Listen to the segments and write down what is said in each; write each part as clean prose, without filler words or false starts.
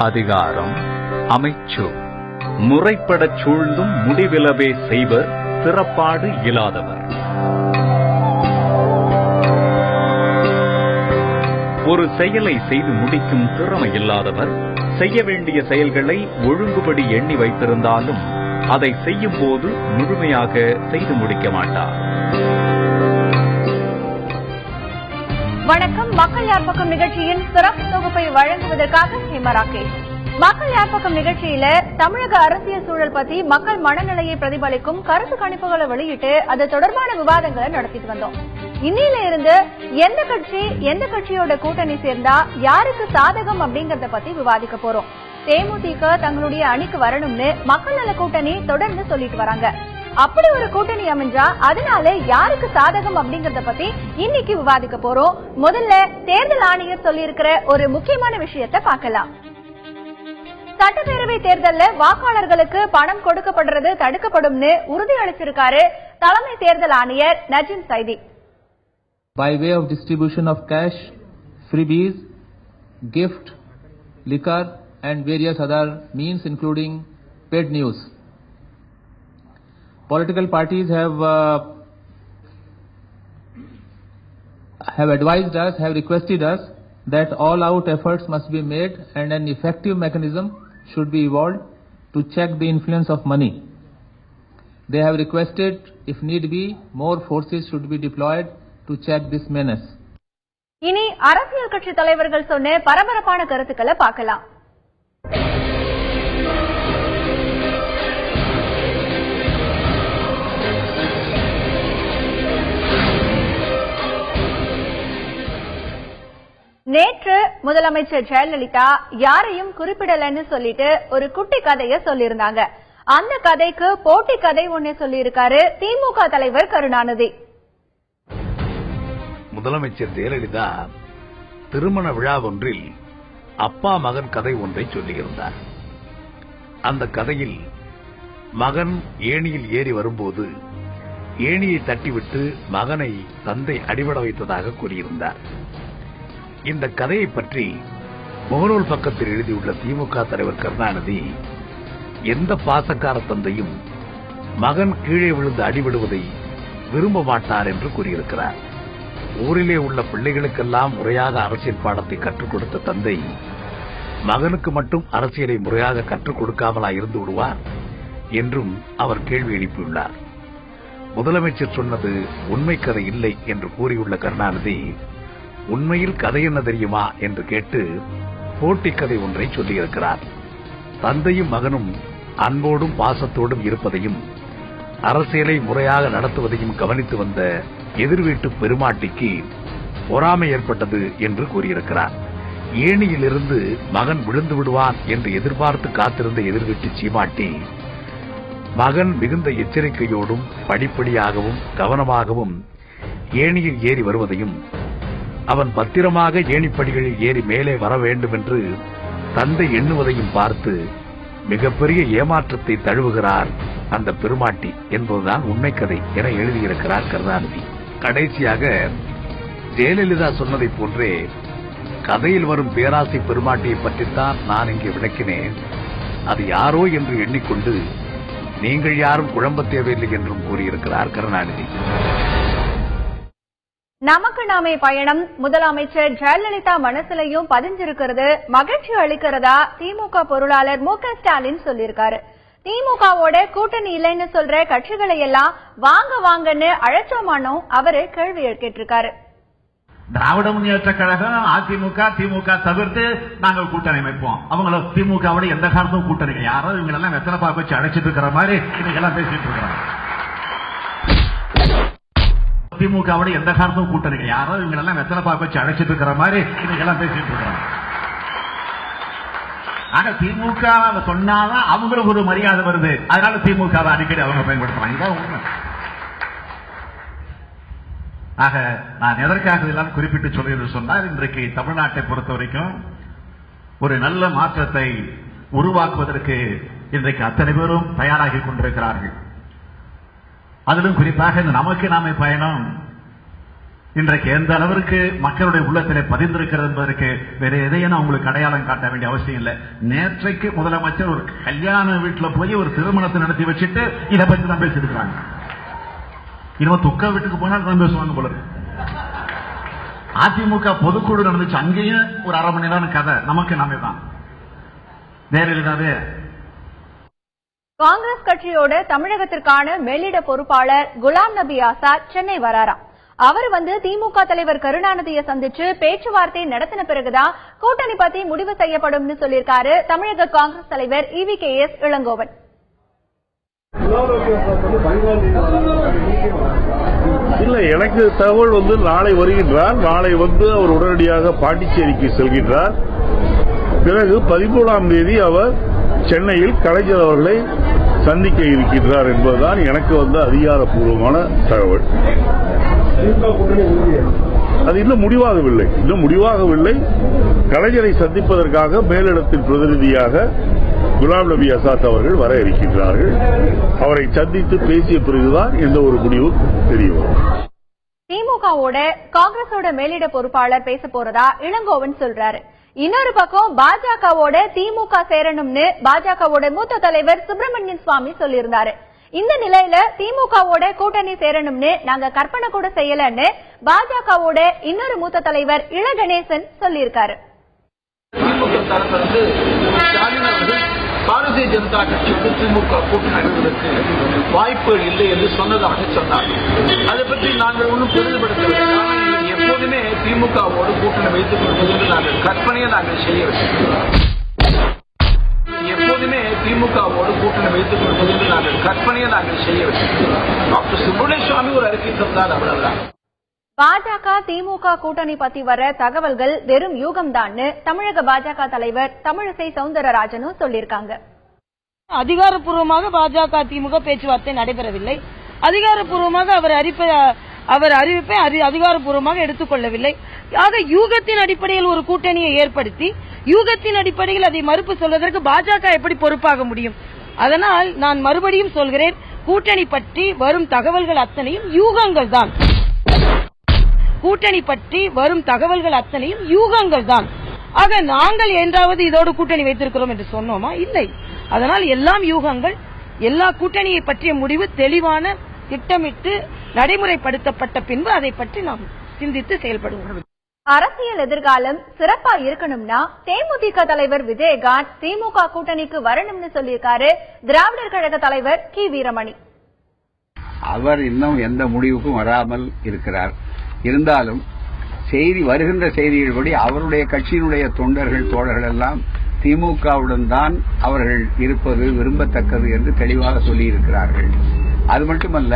அதிகாரம் அமைச்சு. முறைப்படச் சூழ்ந்தும் முடிவிலவே செய்வர் திறப்பாடு இயலாதவர். ஒரு செயலை செய்து முடிக்கும் திறமை இல்லாதவர் செய்ய வேண்டிய செயல்களை ஒழுங்குபடி எண்ணி வைத்திருந்தாலும் அதை செய்யும் போது முழுமையாக செய்து முடிக்க மாட்டார். வணக்கம். மக்கள் யார் பக்கம் நிகழ்ச்சியின் சிறப்பு தொகுப்பை வழங்குவதற்காக ஹேமா ராகேஷ். மக்கள் யார் பக்கம் நிகழ்ச்சியில தமிழக அரசியல் சூழல் பத்தி மக்கள் மனநிலையை பிரதிபலிக்கும் கருத்து கணிப்புகளை வெளியிட்டு அது தொடர்பான விவாதங்களை நடத்திட்டு வந்தோம். இன்னில இருந்து எந்த கட்சியோட கூட்டணி சேர்ந்தா யாருக்கு சாதகம் அப்படிங்கறத பத்தி விவாதிக்க போறோம். தேமுதிக தங்களுடைய அணிக்கு வரணும்னு மக்கள் நல கூட்டணி தொடர்ந்து சொல்லிட்டு வராங்க. அப்படி ஒரு கூட்டணி அமைஞ்சா அதனால யாருக்கு சாதகம் அப்படிங்கறத பத்தி இன்னைக்கு விவாதிக்க போறோம். முதல்ல தேர்தல் ஆணையர் சொல்லியிருக்கிற ஒரு முக்கியமான விஷயத்தை பார்க்கலாம். சட்டப்பேரவை தேர்தல்ல வாக்காளர்களுக்கு பணம் கொடுக்கப்படுறது தடுக்கப்படும் உறுதியளிச்சிருக்காரு தலைமை தேர்தல் ஆணையர் Najeem Zaidi. By way of distribution of cash, freebies, gift, liquor and various other means including paid news. Political parties have advised us, have requested us that all out efforts must be made and an effective mechanism should be evolved to check the influence of money. They have requested, if need be, more forces should be deployed to check this menace. இனி அரசியல் கட்சி தலைவர்கள் சொன்ன பரபரப்பான கருத்துக்களை பார்க்கலாம். நேற்று முதலமைச்சர் ஜெயலலிதா யாரையும் குறிப்பிடலன்னு சொல்லிட்டு ஒரு குட்டி கதைய சொல்லியிருந்தாங்க. அந்த கதைக்கு போட்டி கதை ஒண்ணு சொல்லியிருக்காரு திமுக தலைவர் கருணாநிதி. முதலமைச்சர் ஜெயலலிதா திருமண விழா ஒன்றில் அப்பா மகன் கதை ஒன்றை சொல்லியிருந்தார். அந்த கதையில் மகன் ஏணியில் ஏறி வரும்போது ஏணியை தட்டிவிட்டு மகனை தந்தை அடிபட வைத்ததாக கூறியிருந்தார். இந்த கதையை பற்றி முகநூல் பக்கத்தில் எழுதியுள்ள திமுக தலைவர் கருணாநிதி, எந்த பாசக்கார தந்தையும் மகன் கீழே விழுந்து அடிபடுவதை விரும்ப மாட்டார் என்று கூறியிருக்கிறார். ஊரிலே உள்ள பிள்ளைகளுக்கெல்லாம் முறையாக அரசியல் பாடத்தை கற்றுக் கொடுத்த தந்தை மகனுக்கு மட்டும் அரசியலை முறையாக கற்றுக் கொடுக்காமலா இருந்து விடுவார் என்றும் அவர் கேள்வி எழுப்பியுள்ளார். முதலமைச்சர் சொன்னது உண்மை கதை இல்லை என்று கூறியுள்ள கருணாநிதி, உண்மையில் கதை என்ன தெரியுமா என்று கேட்டு போட்டி கதை ஒன்றை சொல்லியிருக்கிறார். தந்தையும் மகனும் அன்போடும் பாசத்தோடும் இருப்பதையும் அரசியலை முறையாக நடத்துவதையும் கவனித்து வந்த எதிர்வீட்டு பெருமாட்டிக்கு பொறாமை ஏற்பட்டது என்று கூறியிருக்கிறார். ஏணியிலிருந்து மகன் விழுந்து விடுவான் என்று எதிர்பார்த்து காத்திருந்த எதிர்வீட்டு சீமாட்டி மகன் மிகுந்த எச்சரிக்கையோடும் படிப்படியாகவும் கவனமாகவும் ஏணியில் ஏறி வருவதையும் அவன் பத்திரமாக ஏணிப்படிகளில் ஏறி மேலே வர வேண்டும் என்று தந்தை எண்ணுவதையும் பார்த்து மிகப்பெரிய ஏமாற்றத்தை தழுவுகிறார் அந்த பெருமாட்டி என்பதுதான் உண்மை கதை என எழுதியிருக்கிறார் கருணாநிதி. கடைசியாக ஜெயலலிதா சொன்னதைப் போன்றே கதையில் வரும் பேராசை பெருமாட்டியை பற்றித்தான் நான் இங்கே விளக்கினேன். அது யாரோ என்று எண்ணிக்கொண்டு நீங்கள் யாரும் குழம்ப தேவையில்லை என்றும் கூறியிருக்கிறார் கருணாநிதி. நமக்கு நாமே பயணம் முதலமைச்சர் ஜெயலலிதா மனசுலையும் பதிஞ்சிருக்கிறது மகிழ்ச்சி அளிக்கிறதா திமுக பொருளாளர் மு.க. ஸ்டாலின் சொல்லியிருக்காரு. திமுகவோட கூட்டணி இல்லைன்னு சொல்ற கட்சிகளை எல்லாம் வாங்க வாங்கன்னு அழைச்சோமானும் அவரு கேள்வி கேட்டிருக்காரு. திராவிட முன்னேற்ற கழகம் அதிமுக திமுக தவிர்த்து நாங்கள் கூட்டணி அமைப்போம். அவங்கள திமுகவோட எந்த காரணமும் கூட்டணி யாரோ இவங்களெல்லாம் வெத்தலை பாக்கு வச்சு அழைச்சிட்டு இருக்கிற மாதிரி இன்னைக்கெல்லாம் பேசிட்டு இருக்கிறாங்க. திமுகவோட எந்த காரணமும் கூட்டணி யாரோ இவங்களெல்லாம் வெத்தலை பாக்கு வச்சு அழைச்சிட்டு இருக்கிற மாதிரி இன்னைக்கெல்லாம் பேசிட்டு இருக்கிறாங்க. ஆக திமுக சொன்னாதான் அவங்களுக்கு ஒரு மரியாதை வருது. அதனால திமுக அடிக்கடி அவங்க பயன்படுத்துறாங்க. ஆக நான் எதற்காக இதெல்லாம் குறிப்பிட்டு சொல்லுவது சொன்னால், இன்றைக்கு தமிழ்நாட்டை பொறுத்த வரைக்கும் ஒரு நல்ல மாற்றத்தை உருவாக்குவதற்கு இன்றைக்கு அத்தனை பேரும் தயாராகி கொண்டிருக்கிறார்கள். அதிலும் குறிப்பாக இந்த நமக்கு நாமே பயணம் இன்றைக்கு எந்த அளவிற்கு மக்களுடைய உள்ளத்திலே பதிந்திருக்கிறது என்பதற்கு வேற எதையும் உங்களுக்கு அடையாளம் காட்ட வேண்டிய அவசியம் இல்லை. நேற்றைக்கு முதலமைச்சர் ஒரு கல்யாண வீட்டில் போய் ஒரு திருமணத்தை நடத்தி வச்சுட்டு இதை பற்றி தான் பேசியிருக்காங்க. இனிமே துக்க வீட்டுக்கு போனால் தான் பேசுவாங்க போல. அதிமுக பொதுக்குழு நடந்துச்சு, அங்கேயும் ஒரு அரை மணி நேரம் கதை நமக்கு நாமே தான் நேரிலாவே. காங்கிரஸ் கட்சியோட தமிழகத்திற்கான மேலிட பொறுப்பாளர் குலாம் நபி ஆசாத் சென்னை வராராம். அவர் திமுக தலைவர் கருணாநிதியை சந்திச்சு பேச்சுவார்த்தை நடத்தின பிறகுதான் கூட்டணி பத்தி முடிவு செய்யப்படும் சொல்லியிருக்காரு தமிழக காங்கிரஸ் தலைவர் EVKS இளங்கோவன். இல்ல, எனக்கு தகவல் நாளை வருகின்றார். நாளை அவர் உடனடியாக பாண்டிச்சேரிக்கு செல்கின்றார். பிறகு 13ஆம் தேதி அவர் சென்னையில் கலைஞர் அவர்களை சந்திக்க இருக்கின்றார் என்பதுதான் எனக்கு அதிகாரப்பூர்வமான தகவல். அது இன்னும் முடிவாகவில்லை. கலைஞரை சந்திப்பதற்காக மேலிடத்தின் பிரதிநிதியாக குலாம் நபி ஆசாத் அவர்கள் வர இருக்கின்றார்கள். அவரை சந்தித்து பேசிய பிறகுதான் எந்த ஒரு முடிவும் தெரிய வரும். திமுகவோட காங்கிரஸோட மேலிட பொறுப்பாளர் பேச போறதா இளங்கோவன் சொல்றாரு. இன்னொரு பக்கம் பாஜகவோட திமுக சேரணும்னு பாஜகவோட மூத்த தலைவர் சுப்பிரமணியன் சுவாமி சொல்லியிருந்தாரு. இந்த நிலையில திமுகவோட கூட்டணி சேரணும்னு நாங்க கற்பனை கூட செய்யலன்னு பாஜகவோட இன்னொரு மூத்த தலைவர் இள கணேசன் சொல்லியிருக்காரு. திமுக தரப்பிலிருந்து ஸ்டாலின் அவர்கள் பாரதிய ஜனதா கட்சியோடு திமுக கூட்டணி அமைவதற்கு வாய்ப்புகள் இல்லை என்று சொன்னதாக சொன்னார். அதை பற்றி நாங்கள் ஒன்றும் பெரிதுபடுத்தவில்லை. எப்போதுமே திமுகவோடு கூட்டணி வைத்துக் கொள்வது என்று நாங்கள் கற்பனையை நாங்கள் செய்யவில்லை. எப்போதுமே திமுகவோடு கூட்டணி வைத்துக் கொள்வது என்று நாங்கள் கற்பனையை நாங்கள் செய்யவில்லை. டாக்டர் சுப்பிரமணிய சுவாமி ஒரு அறிக்கை தந்தார், அவ்வளவுதான். பாஜக திமுக கூட்டணி பத்தி வர தகவல்கள் வெறும் யூகம்தான்னு தமிழக பாஜக தலைவர் தமிழிசை சவுந்தரராஜனும் சொல்லியிருக்காங்க. அதிகாரப்பூர்வமாக பாஜக திமுக பேச்சுவார்த்தை நடைபெறவில்லை. அதிகாரப்பூர்வமாக அவர் அறிவிப்பை அதிகாரப்பூர்வமாக எடுத்துக்கொள்ளவில்லை. ஆக யூகத்தின் அடிப்படையில் ஒரு கூட்டணியை ஏற்படுத்தி யூகத்தின் அடிப்படையில் அதை மறுப்பு சொல்வதற்கு பாஜக எப்படி பொறுப்பாக முடியும்? அதனால் நான் மறுபடியும் சொல்கிறேன், கூட்டணி பற்றி வரும் தகவல்கள் அத்தனையும் யூகங்கள் தான். கூட்டணி பற்றி வரும் தகவல்கள் அத்தனையும் யூகங்கள் தான். ஆக நாங்கள் என்றாவது இதோடு கூட்டணி வைத்திருக்கிறோம் என்று சொன்னோமா? இல்லை. அதனால் எல்லாம் யூகங்கள். எல்லா கூட்டணியை பற்றிய முடிவு தெளிவான திட்டமிட்டு நடைமுறைப்படுத்தப்பட்ட பின்பு அதை பற்றி நாம் சிந்தித்து செயல்படுவோம். அரசியல் எதிர்காலம் சிறப்பா இருக்கணும்னா தேமுதிக தலைவர் விஜயகாந்த் திமுக கூட்டணிக்கு வரணும்னு சொல்லியிருக்காரு திராவிடர் கழக தலைவர் கி வீரமணி. அவர் இன்னும் எந்த முடிவுக்கும் வராமல் இருக்கிறார். இருந்தாலும் வருகின்ற செய்திகள் அவருடைய கட்சியினுடைய தொண்டர்கள் தோழர்கள் எல்லாம் திமுகவுடன் தான் அவர்கள் இருப்பது விரும்பத்தக்கது என்று தெளிவாக சொல்லியிருக்கிறார்கள். அது மட்டுமல்ல,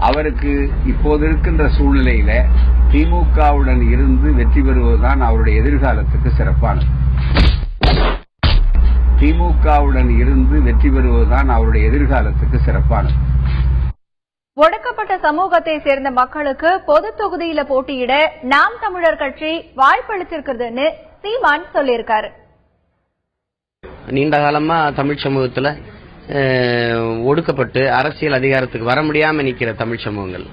அவருக்கு இப்போது இருக்கின்ற சூழ்நிலையில திமுகவுடன் இருந்து வெற்றி பெறுவதுதான் அவருடைய எதிர்காலத்துக்கு சிறப்பானது. திமுகவுடன் இருந்து வெற்றி பெறுவதுதான் அவருடைய எதிர்காலத்துக்கு சிறப்பானது. ஒடுக்கப்பட்ட சமூகத்தை சேர்ந்த மக்களுக்கு பொது தொகுதியில போட்டியிட நாம் தமிழர் கட்சி வாய்ப்பளிச்சிருக்கிறதுன்னு சீமான் சொல்லியிருக்காரு. நீண்ட காலமா தமிழ் சமூகத்துல ஒடுக்கப்பட்டு அரசியல் அதிகாரத்துக்கு வர முடியாம நிக்கிற தமிழ் சமூகங்கள்,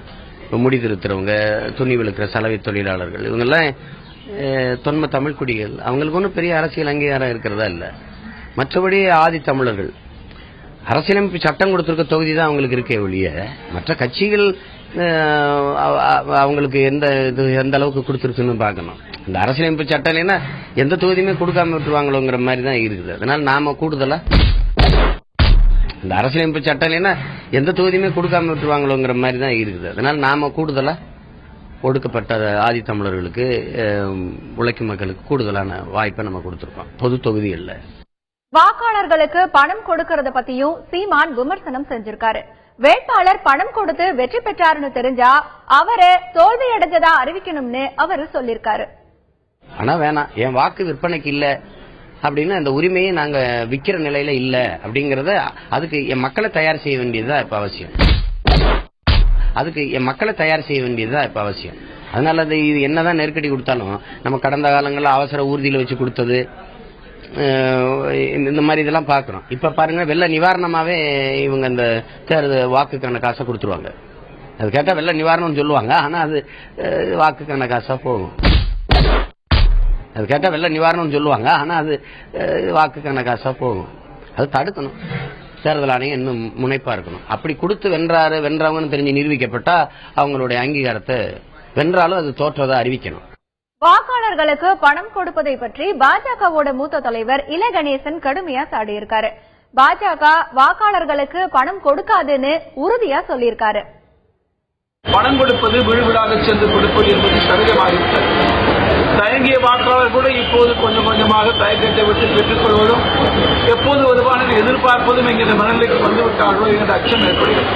முடி திருத்துறவங்க, துணி விழுக்கிற சலவை தொழிலாளர்கள், இவங்கெல்லாம் தொன்ம தமிழ் குடிகள். அவங்களுக்கு ஒன்றும் பெரிய அரசியல் அங்கீகாரம் இருக்கிறதா இல்ல. மற்றபடி ஆதி தமிழர்கள் அரசியலமைப்பு சட்டம் கொடுத்திருக்க தொகுதி தான் அவங்களுக்கு இருக்கே ஒழிய மற்ற கட்சிகள் அவங்களுக்கு எந்த அளவுக்கு கொடுத்திருக்குன்னு பார்க்கணும். இந்த அரசியலமைப்பு சட்டம் இல்லைன்னா எந்த தொகுதியுமே கொடுக்காம விட்டுருவாங்களோங்கிற மாதிரி தான் இருக்குது. அதனால நாம கூடுதலா இந்த அரசியலமைப்பு சட்டம் இல்லைன்னா எந்த தொகுதியுமே கொடுக்காம விட்டுருவாங்களோங்கிற மாதிரி தான் இருக்குது. அதனால நாம கூடுதலா ஒடுக்கப்பட்ட ஆதி தமிழர்களுக்கு, உழைக்கும் மக்களுக்கு கூடுதலான வாய்ப்பை நம்ம கொடுத்திருக்கோம் பொது தொகுதிகள்ல. வாக்காளர்களுக்கு பணம் கொடுக்கறத பத்தியும் சீமான் விமர்சனம் செஞ்சிருக்காரு. வேட்பாளர் பணம் கொடுத்து வெற்றி பெற்றாருன்னு தெரிஞ்சா அவரை தோல்வி அடைஞ்சதா அறிவிக்கணும்னு அவரு சொல்லிருக்காரு. ஆனா வேணாம், என் வாக்கு விற்பனைக்கு இல்ல அப்படின்னு அந்த உரிமையை நாங்க விக்கிற நிலையில இல்ல அப்படிங்கறத, அதுக்கு என் மக்களை தயார் செய்ய வேண்டியதுதான் இப்ப அவசியம். அதனால இது என்னதான் நெருக்கடி கொடுத்தாலும் நம்ம கடந்த காலங்களில் அவசர ஊர்தியில வச்சு கொடுத்தது, இந்த மாதிரி இதெல்லாம் பாக்குறோம். இப்ப பாருங்க, வெள்ள நிவாரணமாவே இவங்க அந்த வாக்குக்கான காசை கொடுத்துருவாங்க. அது கேட்டா வெள்ள நிவாரணம் சொல்லுவாங்க, ஆனா அது வாக்குக்கான காசா போகும். அது கேட்டா வெள்ள நிவாரணம் சொல்லுவாங்க, ஆனா அது வாக்குக்கான காசா போகும். அது தடுக்கணும். தேர்தல் ஆணையம் இன்னும் முனைப்பா இருக்கணும். அப்படி கொடுத்து வென்றவங்கன்னு தெரிஞ்சு நிரூபிக்கப்பட்டா அவங்களுடைய அங்கீகாரத்தை, வென்றாலும் அது தோற்றதை அறிவிக்கணும். வாக்காளர்களுக்கு பணம் கொடுப்பதை பற்றி பாஜகவோட மூத்த தலைவர் இல கணேசன் கடுமையா சாடியிருக்காரு. பாஜக வாக்காளர்களுக்கு பணம் கொடுக்காதுன்னு உறுதியா சொல்லியிருக்காரு. பணம் கொடுப்பது விழுவிடாக சென்று கொடுப்பது என்பது சகஜமாகிவிட்டது. தயங்கிய வாக்காளர் கூட இப்போது கொஞ்சம் கொஞ்சமாக தயக்கத்தை விட்டு பெற்றுக் கொள்வதும், எப்போது வருவான எதிர்பார்ப்பதும் என்கிற மனநிலைக்கு வந்துவிட்டார்களோ என்ற அச்சம் ஏற்படுகிறது.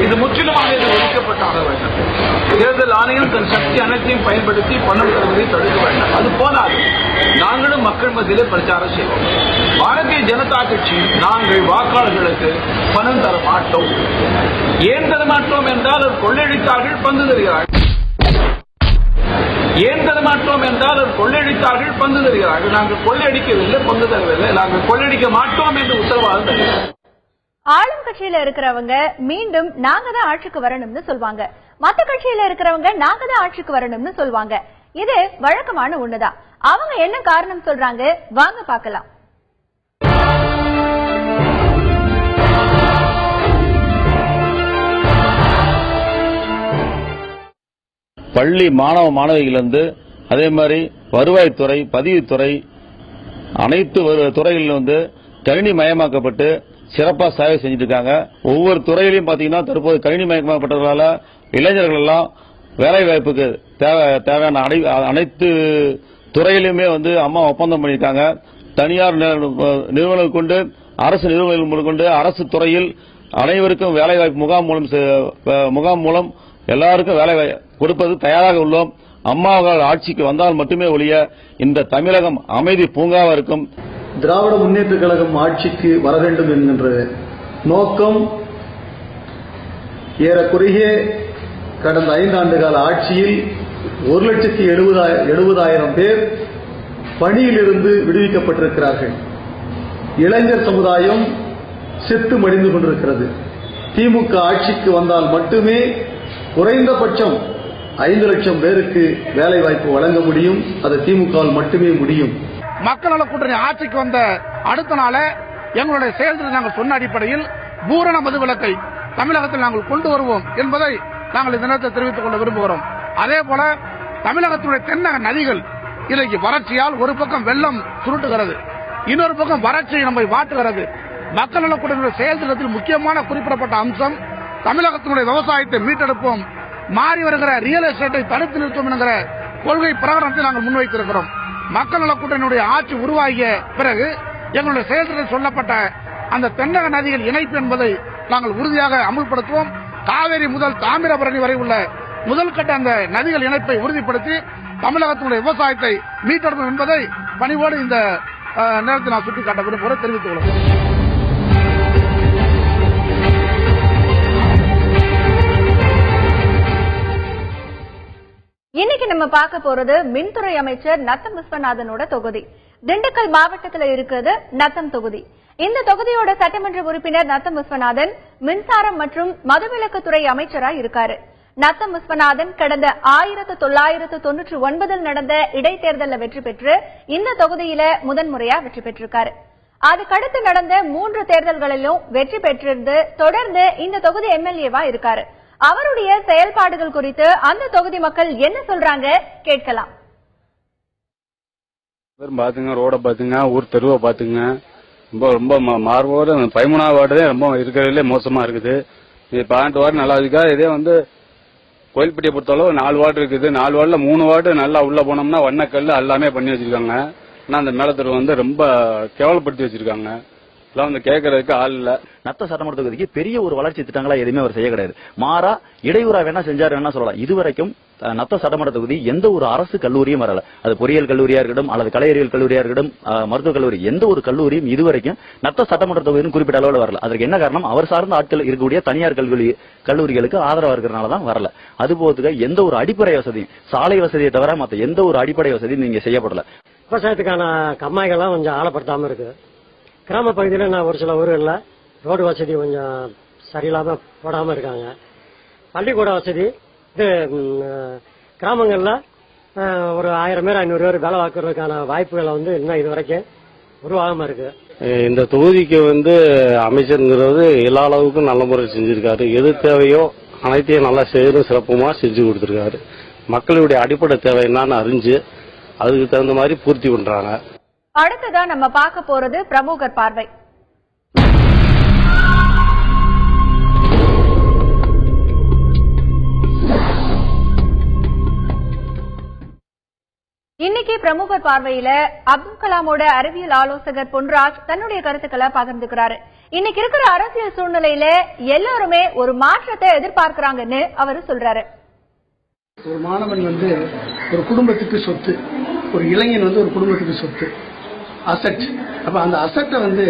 இது முற்றிலுமாக ஒழிக்கப்பட்டாக வேண்டும். தேர்தல் ஆணையம் தன் சக்தி அனைத்தையும் பயன்படுத்தி பணம் தருவதை தடுக்க வேண்டும். அது போனாலும் நாங்களும் மக்கள் மத்தியிலே பிரச்சாரம் செய்வோம். பாரதிய ஜனதா கட்சி நாங்கள் வாக்காளர்களுக்கு பணம் தர மாட்டோம். ஏன் தர மாட்டோம் என்றால் அவர் கொள்ளையடித்தார்கள், பங்கு தருகிறார்கள். ஏன் தர மாட்டோம் என்றால் அவர் கொள்ளையடித்தார்கள், பங்கு தருகிறார்கள். நாங்கள் கொள்ளையடிக்கவில்லை, பங்கு தரவில்லை. நாங்கள் கொள்ளையடிக்க மாட்டோம் என்று உத்தரவாதம் தருகிறார்கள். ஆளும் கட்சியில இருக்கிறவங்க மீண்டும் நாங்க தான் ஆட்சிக்கு வரணும்னு சொல்வாங்க. மத்த கட்சியில இருக்கிறவங்க நாங்க தான் ஆட்சிக்கு வரணும்னு சொல்வாங்க. இது வழக்கமான ஒண்ணுதான். அவங்க என்ன காரணம் சொல்றாங்க, வாங்க பார்க்கலாம். பள்ளி மாணவ மாணவிகளிலிருந்து அதே மாதிரி வருவாய்த்துறை, பதிவுத்துறை, அனைத்து துறைகளிலும் வந்து கணினி மயமாக்கப்பட்டு சிறப்பாக சேவை செஞ்சுட்டு இருக்காங்க. ஒவ்வொரு துறையிலையும் பாத்தீங்கன்னா தற்போது கணினி மயமாக்கப்பட்டதால இளைஞர்கள் எல்லாம் வேலை வாய்ப்புக்கு தேவையான அனைத்து துறையிலுமே வந்து அம்மா ஒப்பந்தம் பண்ணியிருக்காங்க. தனியார் நிறுவனங்கள் கொண்டு, அரசு நிறுவனங்கள் கொண்டு, அரசு துறையில் அனைவருக்கும் வேலைவாய்ப்பு முகாம் மூலம் எல்லாருக்கும் வேலை கொடுப்பது தயாராக உள்ளோம். அம்மாவால் ஆட்சிக்கு வந்தால் மட்டுமே ஒழிய இந்த தமிழகம் அமைதி பூங்காவா இருக்கும். திராவிட முன்னேற்ற கழகம் ஆட்சிக்கு வர வேண்டும் என்கின்ற நோக்கம் ஏறக்குறைய கடந்த 5 ஆண்டு கால ஆட்சியில் 1,70,000 பேர் பணியிலிருந்து விடுவிக்கப்பட்டிருக்கிறார்கள். இளைஞர் சமுதாயம் செத்து மடிந்து கொண்டிருக்கிறது. திமுக ஆட்சிக்கு வந்தால் மட்டுமே குறைந்தபட்சம் 5 லட்சம் பேருக்கு வேலை வாய்ப்பு வழங்க முடியும். அது திமுகவால் மட்டுமே முடியும். மக்கள் நல கூட்டணி ஆட்சிக்கு வந்த அடுத்த நாளே எங்களுடைய செயல்திறன் நாங்கள் சொன்ன அடிப்படையில் பூரண மதுவிலக்கை தமிழகத்தில் நாங்கள் கொண்டு வருவோம் என்பதை நாங்கள் இந்த நேரத்தில் தெரிவித்துக் கொள்ள விரும்புகிறோம். அதே போல தமிழகத்தினுடைய தென்னக நதிகள் இன்றைக்கு வறட்சியால் ஒரு பக்கம் வெள்ளம் சுருட்டுகிறது, இன்னொரு பக்கம் வறட்சியை நம்மை வாட்டுகிறது. மக்கள் நல கூட்டணியுடைய செயல்திட்டத்தில் முக்கியமான குறிப்பிடப்பட்ட அம்சம் தமிழகத்தினுடைய விவசாயத்தை மீட்டெடுப்போம், மாறி வருகிற ரியல் எஸ்டேட்டை தடுத்து நிறுத்தும் என்கிற கொள்கை பிரகடனத்தை நாங்கள் முன்வைத்திருக்கிறோம். மக்கள் நல கூட்டணியுடைய ஆட்சி உருவாகிய பிறகு எங்களுடைய செயல்திட்டத்தில் சொல்லப்பட்ட அந்த தென்னக நதிகள் இணைப்பு என்பதை நாங்கள் உறுதியாக அமுல்படுத்துவோம். காவேரி முதல் தாமிரபரணி வரை உள்ள முதல் கட்ட அந்த நதிகள் இணைப்பை உறுதிப்படுத்தி தமிழகத்தினுடைய விவசாயத்தை மீட்டெடுப்போம் என்பதை பணிவோடு இந்த நேரத்தில் நான் சுட்டிக்காட்ட விரும்புகிறேன், தெரிவித்துக் கொள்கிறேன். இன்னைக்கு நம்ம பார்க்க போறது மின்துறை அமைச்சர் நத்தம் விஸ்வநாதனோட தொகுதி. திண்டுக்கல் மாவட்டத்தில் இருக்கிறது நத்தம் தொகுதி. இந்த தொகுதியோட சட்டமன்ற உறுப்பினர் நத்தம் விஸ்வநாதன் மின்சாரம் மற்றும் மதுவிலக்குத்துறை அமைச்சரா இருக்காரு. நத்தம் விஸ்வநாதன் கடந்த 1999 நடந்த இடைத்தேர்தலில் வெற்றி பெற்று இந்த தொகுதியில முதன்முறையா வெற்றி பெற்றிருக்காரு. அதுக்கடுத்து நடந்த 3 தேர்தல்களிலும் வெற்றி பெற்றிருந்து தொடர்ந்து இந்த தொகுதி எம்எல்ஏவா இருக்காரு. அவருடைய செயல்பாடுகள் குறித்து அந்த தொகுதி மக்கள் என்ன சொல்றாங்க கேட்கலாம். பாத்துங்க, ரோட பாத்துங்க, ஊர் தெருவை பாத்துங்க, ரொம்ப மார்போட 13வது வார்டு தான் ரொம்ப இருக்கிறதுல மோசமா இருக்குது. இது 12 வார்டு நல்லா இருக்கா? இதே வந்து கோயில்பட்டியை பொறுத்தளவு 4 வார்டு இருக்குது. 4 வார்டுல 3 வார்டு நல்லா உள்ள போனோம்னா வண்ணக்கல் எல்லாமே பண்ணி வச்சிருக்காங்க. ஆனா அந்த மேலத்தெரு வந்து ரொம்ப கேவலப்படுத்தி வச்சிருக்காங்க. வந்து கேட்கறதுக்கு ஆள் இல்ல. நத்த சட்டமன்ற தொகுதிக்கு பெரிய ஒரு வளர்ச்சி திட்டங்களா எதுவுமே அவர் செய்ய கிடையாது. மாறா இடையூறா வேணா செஞ்சாரு வேணா சொல்லலாம். இதுவரைக்கும் நத்த சட்டமன்ற தொகுதி எந்த ஒரு அரசு கல்லூரியும் வரல. அது பொறியியல் கல்லூரியா இருக்கட்டும் அல்லது கலையறிவியல் கல்லூரியா இருக்கட்டும், மருத்துவக் கல்லூரி, எந்த ஒரு கல்லூரியும் இதுவரைக்கும் நத்த சட்டமன்ற தொகுதியும் குறிப்பிட்ட அளவில் வரல. அதற்கு என்ன காரணம்? அவர் சார்ந்த ஆட்கள் இருக்கக்கூடிய தனியார் கல்லூரிகளுக்கு ஆதரவா இருக்கிறனாலதான் வரல. அதுபோதுக எந்த ஒரு அடிப்படை வசதியும், சாலை வசதியை தவிர மற்ற எந்த ஒரு அடிப்படை வசதியும் நீங்க செய்யப்படல. விவசாயத்துக்கான கம்மாய்கள்லாம் கொஞ்சம் ஆழப்படுத்தாம இருக்கு. கிராம பகுதியில் நான் ஒரு சில ஊர்களில் ரோடு வசதி கொஞ்சம் சரியில்லாம போடாம இருக்காங்க. பள்ளிக்கூட வசதி, இது கிராமங்கள்ல ஒரு 1000 பேர் 500 பேர் வேலை பார்க்கறதுக்கான வாய்ப்புகளை இன்னும் இது வரைக்கும் உருவாகாம இருக்கு. இந்த தொகுதிக்கு அமைச்சருங்கிறது எல்லா அளவுக்கும் நல்ல முறை செஞ்சிருக்காரு. எது தேவையோ அனைத்தையும் நல்லா சிறப்புமா செஞ்சு கொடுத்திருக்காரு. மக்களுடைய அடிப்படை தேவை என்னன்னு அறிஞ்சு அதுக்கு தகுந்த மாதிரி பூர்த்தி பண்றாங்க. அடுத்ததா நம்ம பார்க்க போறது பிரமுகர் பார்வை. இன்னைக்கு பிரமுகர் பார்வையில அப்துல் கலாமோட அறிவியல் ஆலோசகர் பொன்ராஜ் தன்னுடைய கருத்துக்களை பகிர்ந்துக்கிறாரு. இன்னைக்கு இருக்கிற அரசியல் சூழ்நிலையில எல்லாருமே ஒரு மாற்றத்தை எதிர்பார்க்கிறாங்கன்னு அவரு சொல்றாரு. ஒரு மாணவன் ஒரு குடும்பத்துக்கு சொத்து, ஒரு இளைஞன் ஒரு குடும்பத்துக்கு சொத்து, அசெட். அப்ப அந்த அசெட்டை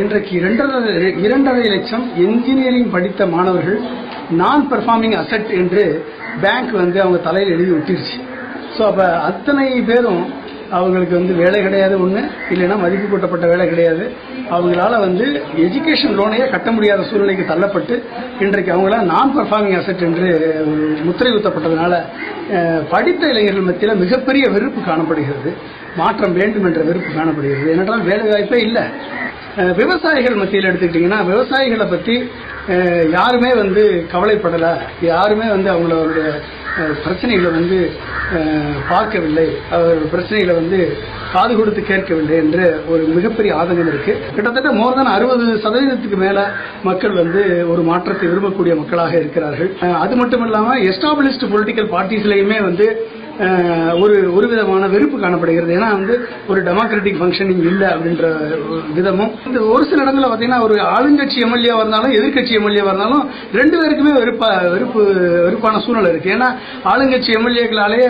இன்றைக்கு 2.5 லட்சம் என்ஜினியரிங் படித்த மாணவர்கள் நான் பெர்ஃபார்மிங் அசெட் என்று பேங்க் அவங்க தலையில் எழுதி விட்டுருச்சு. ஸோ அப்போ அத்தனை பேரும் அவங்களுக்கு வேலை கிடையாது, ஒன்று இல்லைன்னா மதிப்பு கூட்டப்பட்ட வேலை கிடையாது. அவங்களால எஜுகேஷன் லோனையே கட்ட முடியாத சூழ்நிலைக்கு தள்ளப்பட்டு இன்றைக்கு அவங்களால நான் பெர்ஃபார்மிங் அசெட் என்று முத்திரை ஊத்தப்பட்டதுனால படித்த இளைஞர்கள் மத்தியில் மிகப்பெரிய வெறுப்பு காணப்படுகிறது. மாற்றம் வேண்டும் என்ற வெறுப்பு காணப்படுகிறது. ஏனென்றால் வேலை வாய்ப்பே இல்லை. விவசாயிகள் மத்தியில் எடுத்துக்கிட்டீங்கன்னா விவசாயிகளை பற்றி யாருமே கவலைப்படல, யாருமே அவங்களோட பிரச்சனைகளை பார்க்கவில்லை, அவர் பிரச்சனைகளை காது கொடுத்து கேட்கவில்லை என்ற ஒரு மிகப்பெரிய ஆதங்கம் இருக்கு. கிட்டத்தட்ட மோர் தென் 60% மேல மக்கள் ஒரு மாற்றத்தை விரும்பக்கூடிய மக்களாக இருக்கிறார்கள். அது மட்டும் இல்லாம எஸ்டாபிளிஷ்டு பொலிட்டிக்கல் பார்ட்டிஸ்லயுமே ஒரு விதமான வெறுப்பு காணப்படுகிறது. ஏன்னா ஒரு டெமோக்ராட்டிக் ஃபங்க்ஷனிங் இல்லை அப்படின்ற விதமும் ஒரு சில இடங்களில் பார்த்தீங்கன்னா ஒரு ஆளுங்கட்சி எம்எல்ஏ இருந்தாலும் எதிர்கட்சி எம்எல்ஏ இருந்தாலும் 2 பேருக்குமே வெறுப்பான சூழ்நிலை இருக்கு. ஏன்னா ஆளுங்கட்சி எம்எல்ஏக்களாலேயே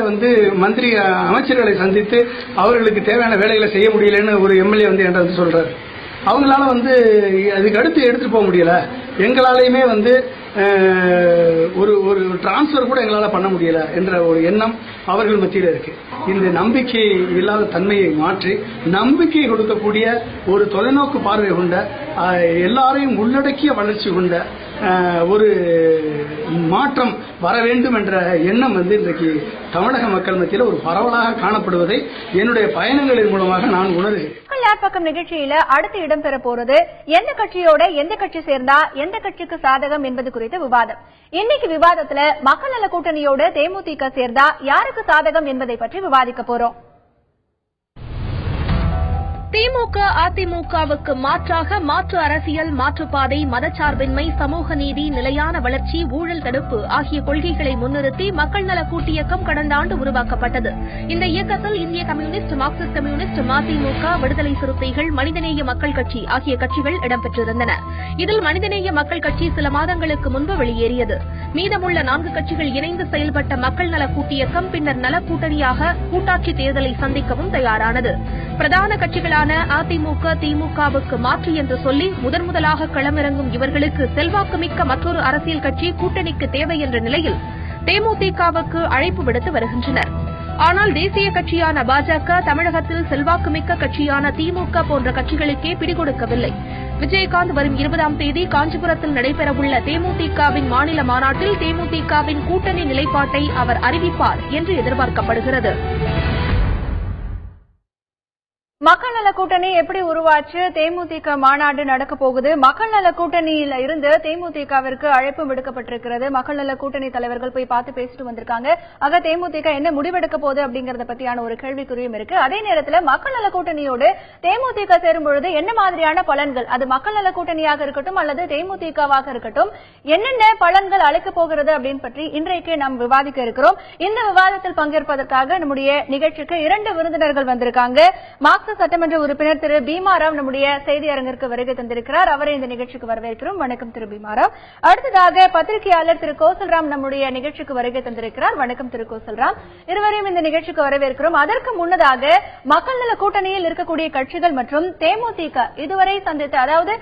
மந்திரி அமைச்சர்களை சந்தித்து அவர்களுக்கு தேவையான வேலைகளை செய்ய முடியலன்னு ஒரு எம்எல்ஏ என்கிட்ட சொல்றாரு. அவங்களால அதுக்கு அடுத்து எடுத்துட்டு போக முடியல, எங்களாலேயுமே ஒரு டிரான்ஸ்பர் கூட எங்களால பண்ண முடியல என்ற ஒரு எண்ணம் அவர்கள் மத்தியில் இருக்கு. இந்த நம்பிக்கை இல்லாத தன்மையை மாற்றி நம்பிக்கை கொடுக்கக்கூடிய ஒரு தொலைநோக்கு பார்வை கொண்ட எல்லாரையும் உள்ளடக்கிய வளர்ச்சி கொண்ட ஒரு மாற்றம் வர வேண்டும் என்ற எண்ணம் இன்றைக்கு தமிழக மக்கள் மத்தியில் ஒரு பரவலாக காணப்படுவதை என்னுடைய பயணங்களின் மூலமாக நான் உணர்கிறேன். பக்கம் நிகழ்ச்சியில அடுத்து இடம்பெற போறது எந்த கட்சியோட எந்த கட்சி சேர்ந்தா எந்த கட்சிக்கு சாதகம் என்பது குறித்த விவாதம். இன்னைக்கு விவாதத்துல மக்கள் நல கூட்டணியோட தேமுதிக சேர்ந்தா யாருக்கு சாதகம் என்பதை பற்றி விவாதிக்க போறோம். திமுக அதிமுகவுக்கு மாற்றாக மாற்று அரசியல், மாற்றுப்பாதை, மதச்சார்பின்மை, சமூக நீதி, நிலையான வளர்ச்சி, ஊழல் தடுப்பு ஆகிய கொள்கைகளை முன்னிறுத்தி மக்கள் நல கூட்டியக்கம் கடந்த ஆண்டு உருவாக்கப்பட்டது. இந்த இயக்கத்தில் இந்திய கம்யூனிஸ்ட், மார்க்சிஸ்ட் கம்யூனிஸ்ட், மதிமுக, விடுதலை சிறுத்தைகள், மனிதநேய மக்கள் கட்சி ஆகிய கட்சிகள் இடம்பெற்றிருந்தன. இதில் மனிதநேய மக்கள் கட்சி சில மாதங்களுக்கு முன்பு வெளியேறியது. மீதமுள்ள 4 கட்சிகள் இணைந்து செயல்பட்ட மக்கள் நல கூட்டியக்கம் பின்னர் நல கூட்டணியாக கூட்டாட்சி தேர்தலை சந்திக்கவும் தயாரானது. பிரதான கட்சிகளான அதிமுக, திமுகவுக்கு மாற்று என்று சொல்லி முதலாக களமிறங்கும் இவர்களுக்கு செல்வாக்குமிக்க மற்றொரு அரசியல் கட்சி கூட்டணிக்கு தேவை என்ற நிலையில் தேமுதிகவுக்கு அழைப்பு விடுத்து வருகின்றனர். ஆனால் தேசிய கட்சியான பாஜக தமிழகத்தில் செல்வாக்குமிக்க கட்சியான திமுக போன்ற கட்சிகளுக்கே பிடிகொடுக்கவில்லை. விஜயகாந்த் வரும் 20ஆம் தேதி காஞ்சிபுரத்தில் நடைபெறவுள்ள தேமுதிகவின் மாநில மாநாட்டில் தேமுதிகவின் கூட்டணி நிலைப்பாட்டை அவர் அறிவிப்பார் என்று எதிர்பார்க்கப்படுகிறது. மக்கள் நல கூட்டணி எப்படி உருவாச்சு, தேமுதிக மாநாடு நடக்க போகுது, மக்கள் நல கூட்டணியில இருந்து தேமுதிகவிற்கு அழைப்பு விடுக்கப்பட்டிருக்கிறது. மக்கள் நல கூட்டணி தலைவர்கள் போய் பார்த்து பேசிட்டு வந்திருக்காங்க. ஆக தேமுதிக என்ன முடிவெடுக்க போகுது அப்படிங்கறத பத்தியான ஒரு கேள்விக்குறியும் இருக்கு. அதே நேரத்தில் மக்கள் நல கூட்டணியோடு தேமுதிக சேரும் பொழுது என்ன மாதிரியான பலன்கள், அது மக்கள் நல கூட்டணியாக இருக்கட்டும் அல்லது தேமுதிகவாக இருக்கட்டும், என்னென்ன பலன்கள் அளிக்க போகிறது அப்படின்னு பற்றி இன்றைக்கு நாம் விவாதிக்க இருக்கிறோம். இந்த விவாதத்தில் பங்கேற்பதற்காக நம்முடைய நிகழ்ச்சிக்கு 2 விருந்தினர்கள் வந்திருக்காங்க. சட்டமன்ற உறுப்பினர் திரு பீமாராவ் நம்முடைய செய்தி அரங்கிற்கு வருகை தந்திருக்கிறார். அவரை இந்த நிகழ்ச்சிக்கு வரவேற்கிறோம். வணக்கம் திரு பீமாராவ். அடுத்ததாக பத்திரிகையாளர் திரு கோசல்ராம் நம்முடைய நிகழ்ச்சிக்கு வருகை தந்திருக்கிறார். வணக்கம் திரு கோசல்ராம். இருவரையும் இந்த நிகழ்ச்சிக்கு வரவேற்கிறோம். அதற்கு முன்னதாக மக்கள் நல கூட்டணியில் இருக்கக்கூடிய கட்சிகள் மற்றும் தேமுதிக இதுவரை சந்தித்த, அதாவது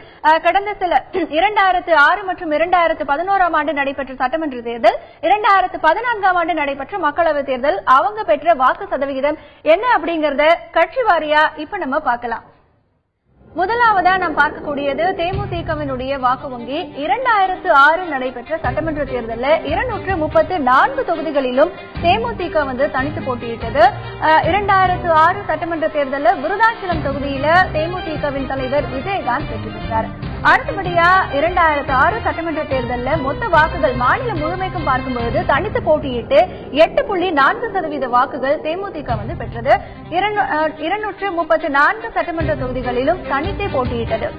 கடந்த சில 2006 மற்றும் 2011ஆம் ஆண்டு நடைபெற்ற சட்டமன்ற தேர்தல், 2014ஆம் ஆண்டு நடைபெற்ற மக்களவைத் தேர்தல், அவங்க பெற்ற வாக்கு சதவிகிதம் என்ன அப்படிங்கறத கட்சி வாரியா இப்ப நம்ம பார்க்கலாம். முதலாவதா நாம் பார்க்கக்கூடியது தேமுதிகவினுடைய வாக்கு வங்கி. 2006 நடைபெற்ற சட்டமன்ற தேர்தலில் 234 தொகுதிகளிலும் தேமுதிக தனித்து போட்டியிட்டது. 2006 சட்டமன்ற தேர்தலில் விருதாச்சலம் தொகுதியில தேமுதிகவின் தலைவர் விஜயகாந்த் வெற்றி பெற்றார். அடுத்தபடியா 2006 சட்டமன்ற தேர்தலில் மொத்த வாக்குகள் மாநிலம் முழுமைக்கும் பார்க்கும்பொழுது தனித்து போட்டியிட்டு 8.4% வாக்குகள் தேமுதிக பெற்றது. 234 சட்டமன்ற தொகுதிகளிலும் தனித்தே போட்டியிட்டது.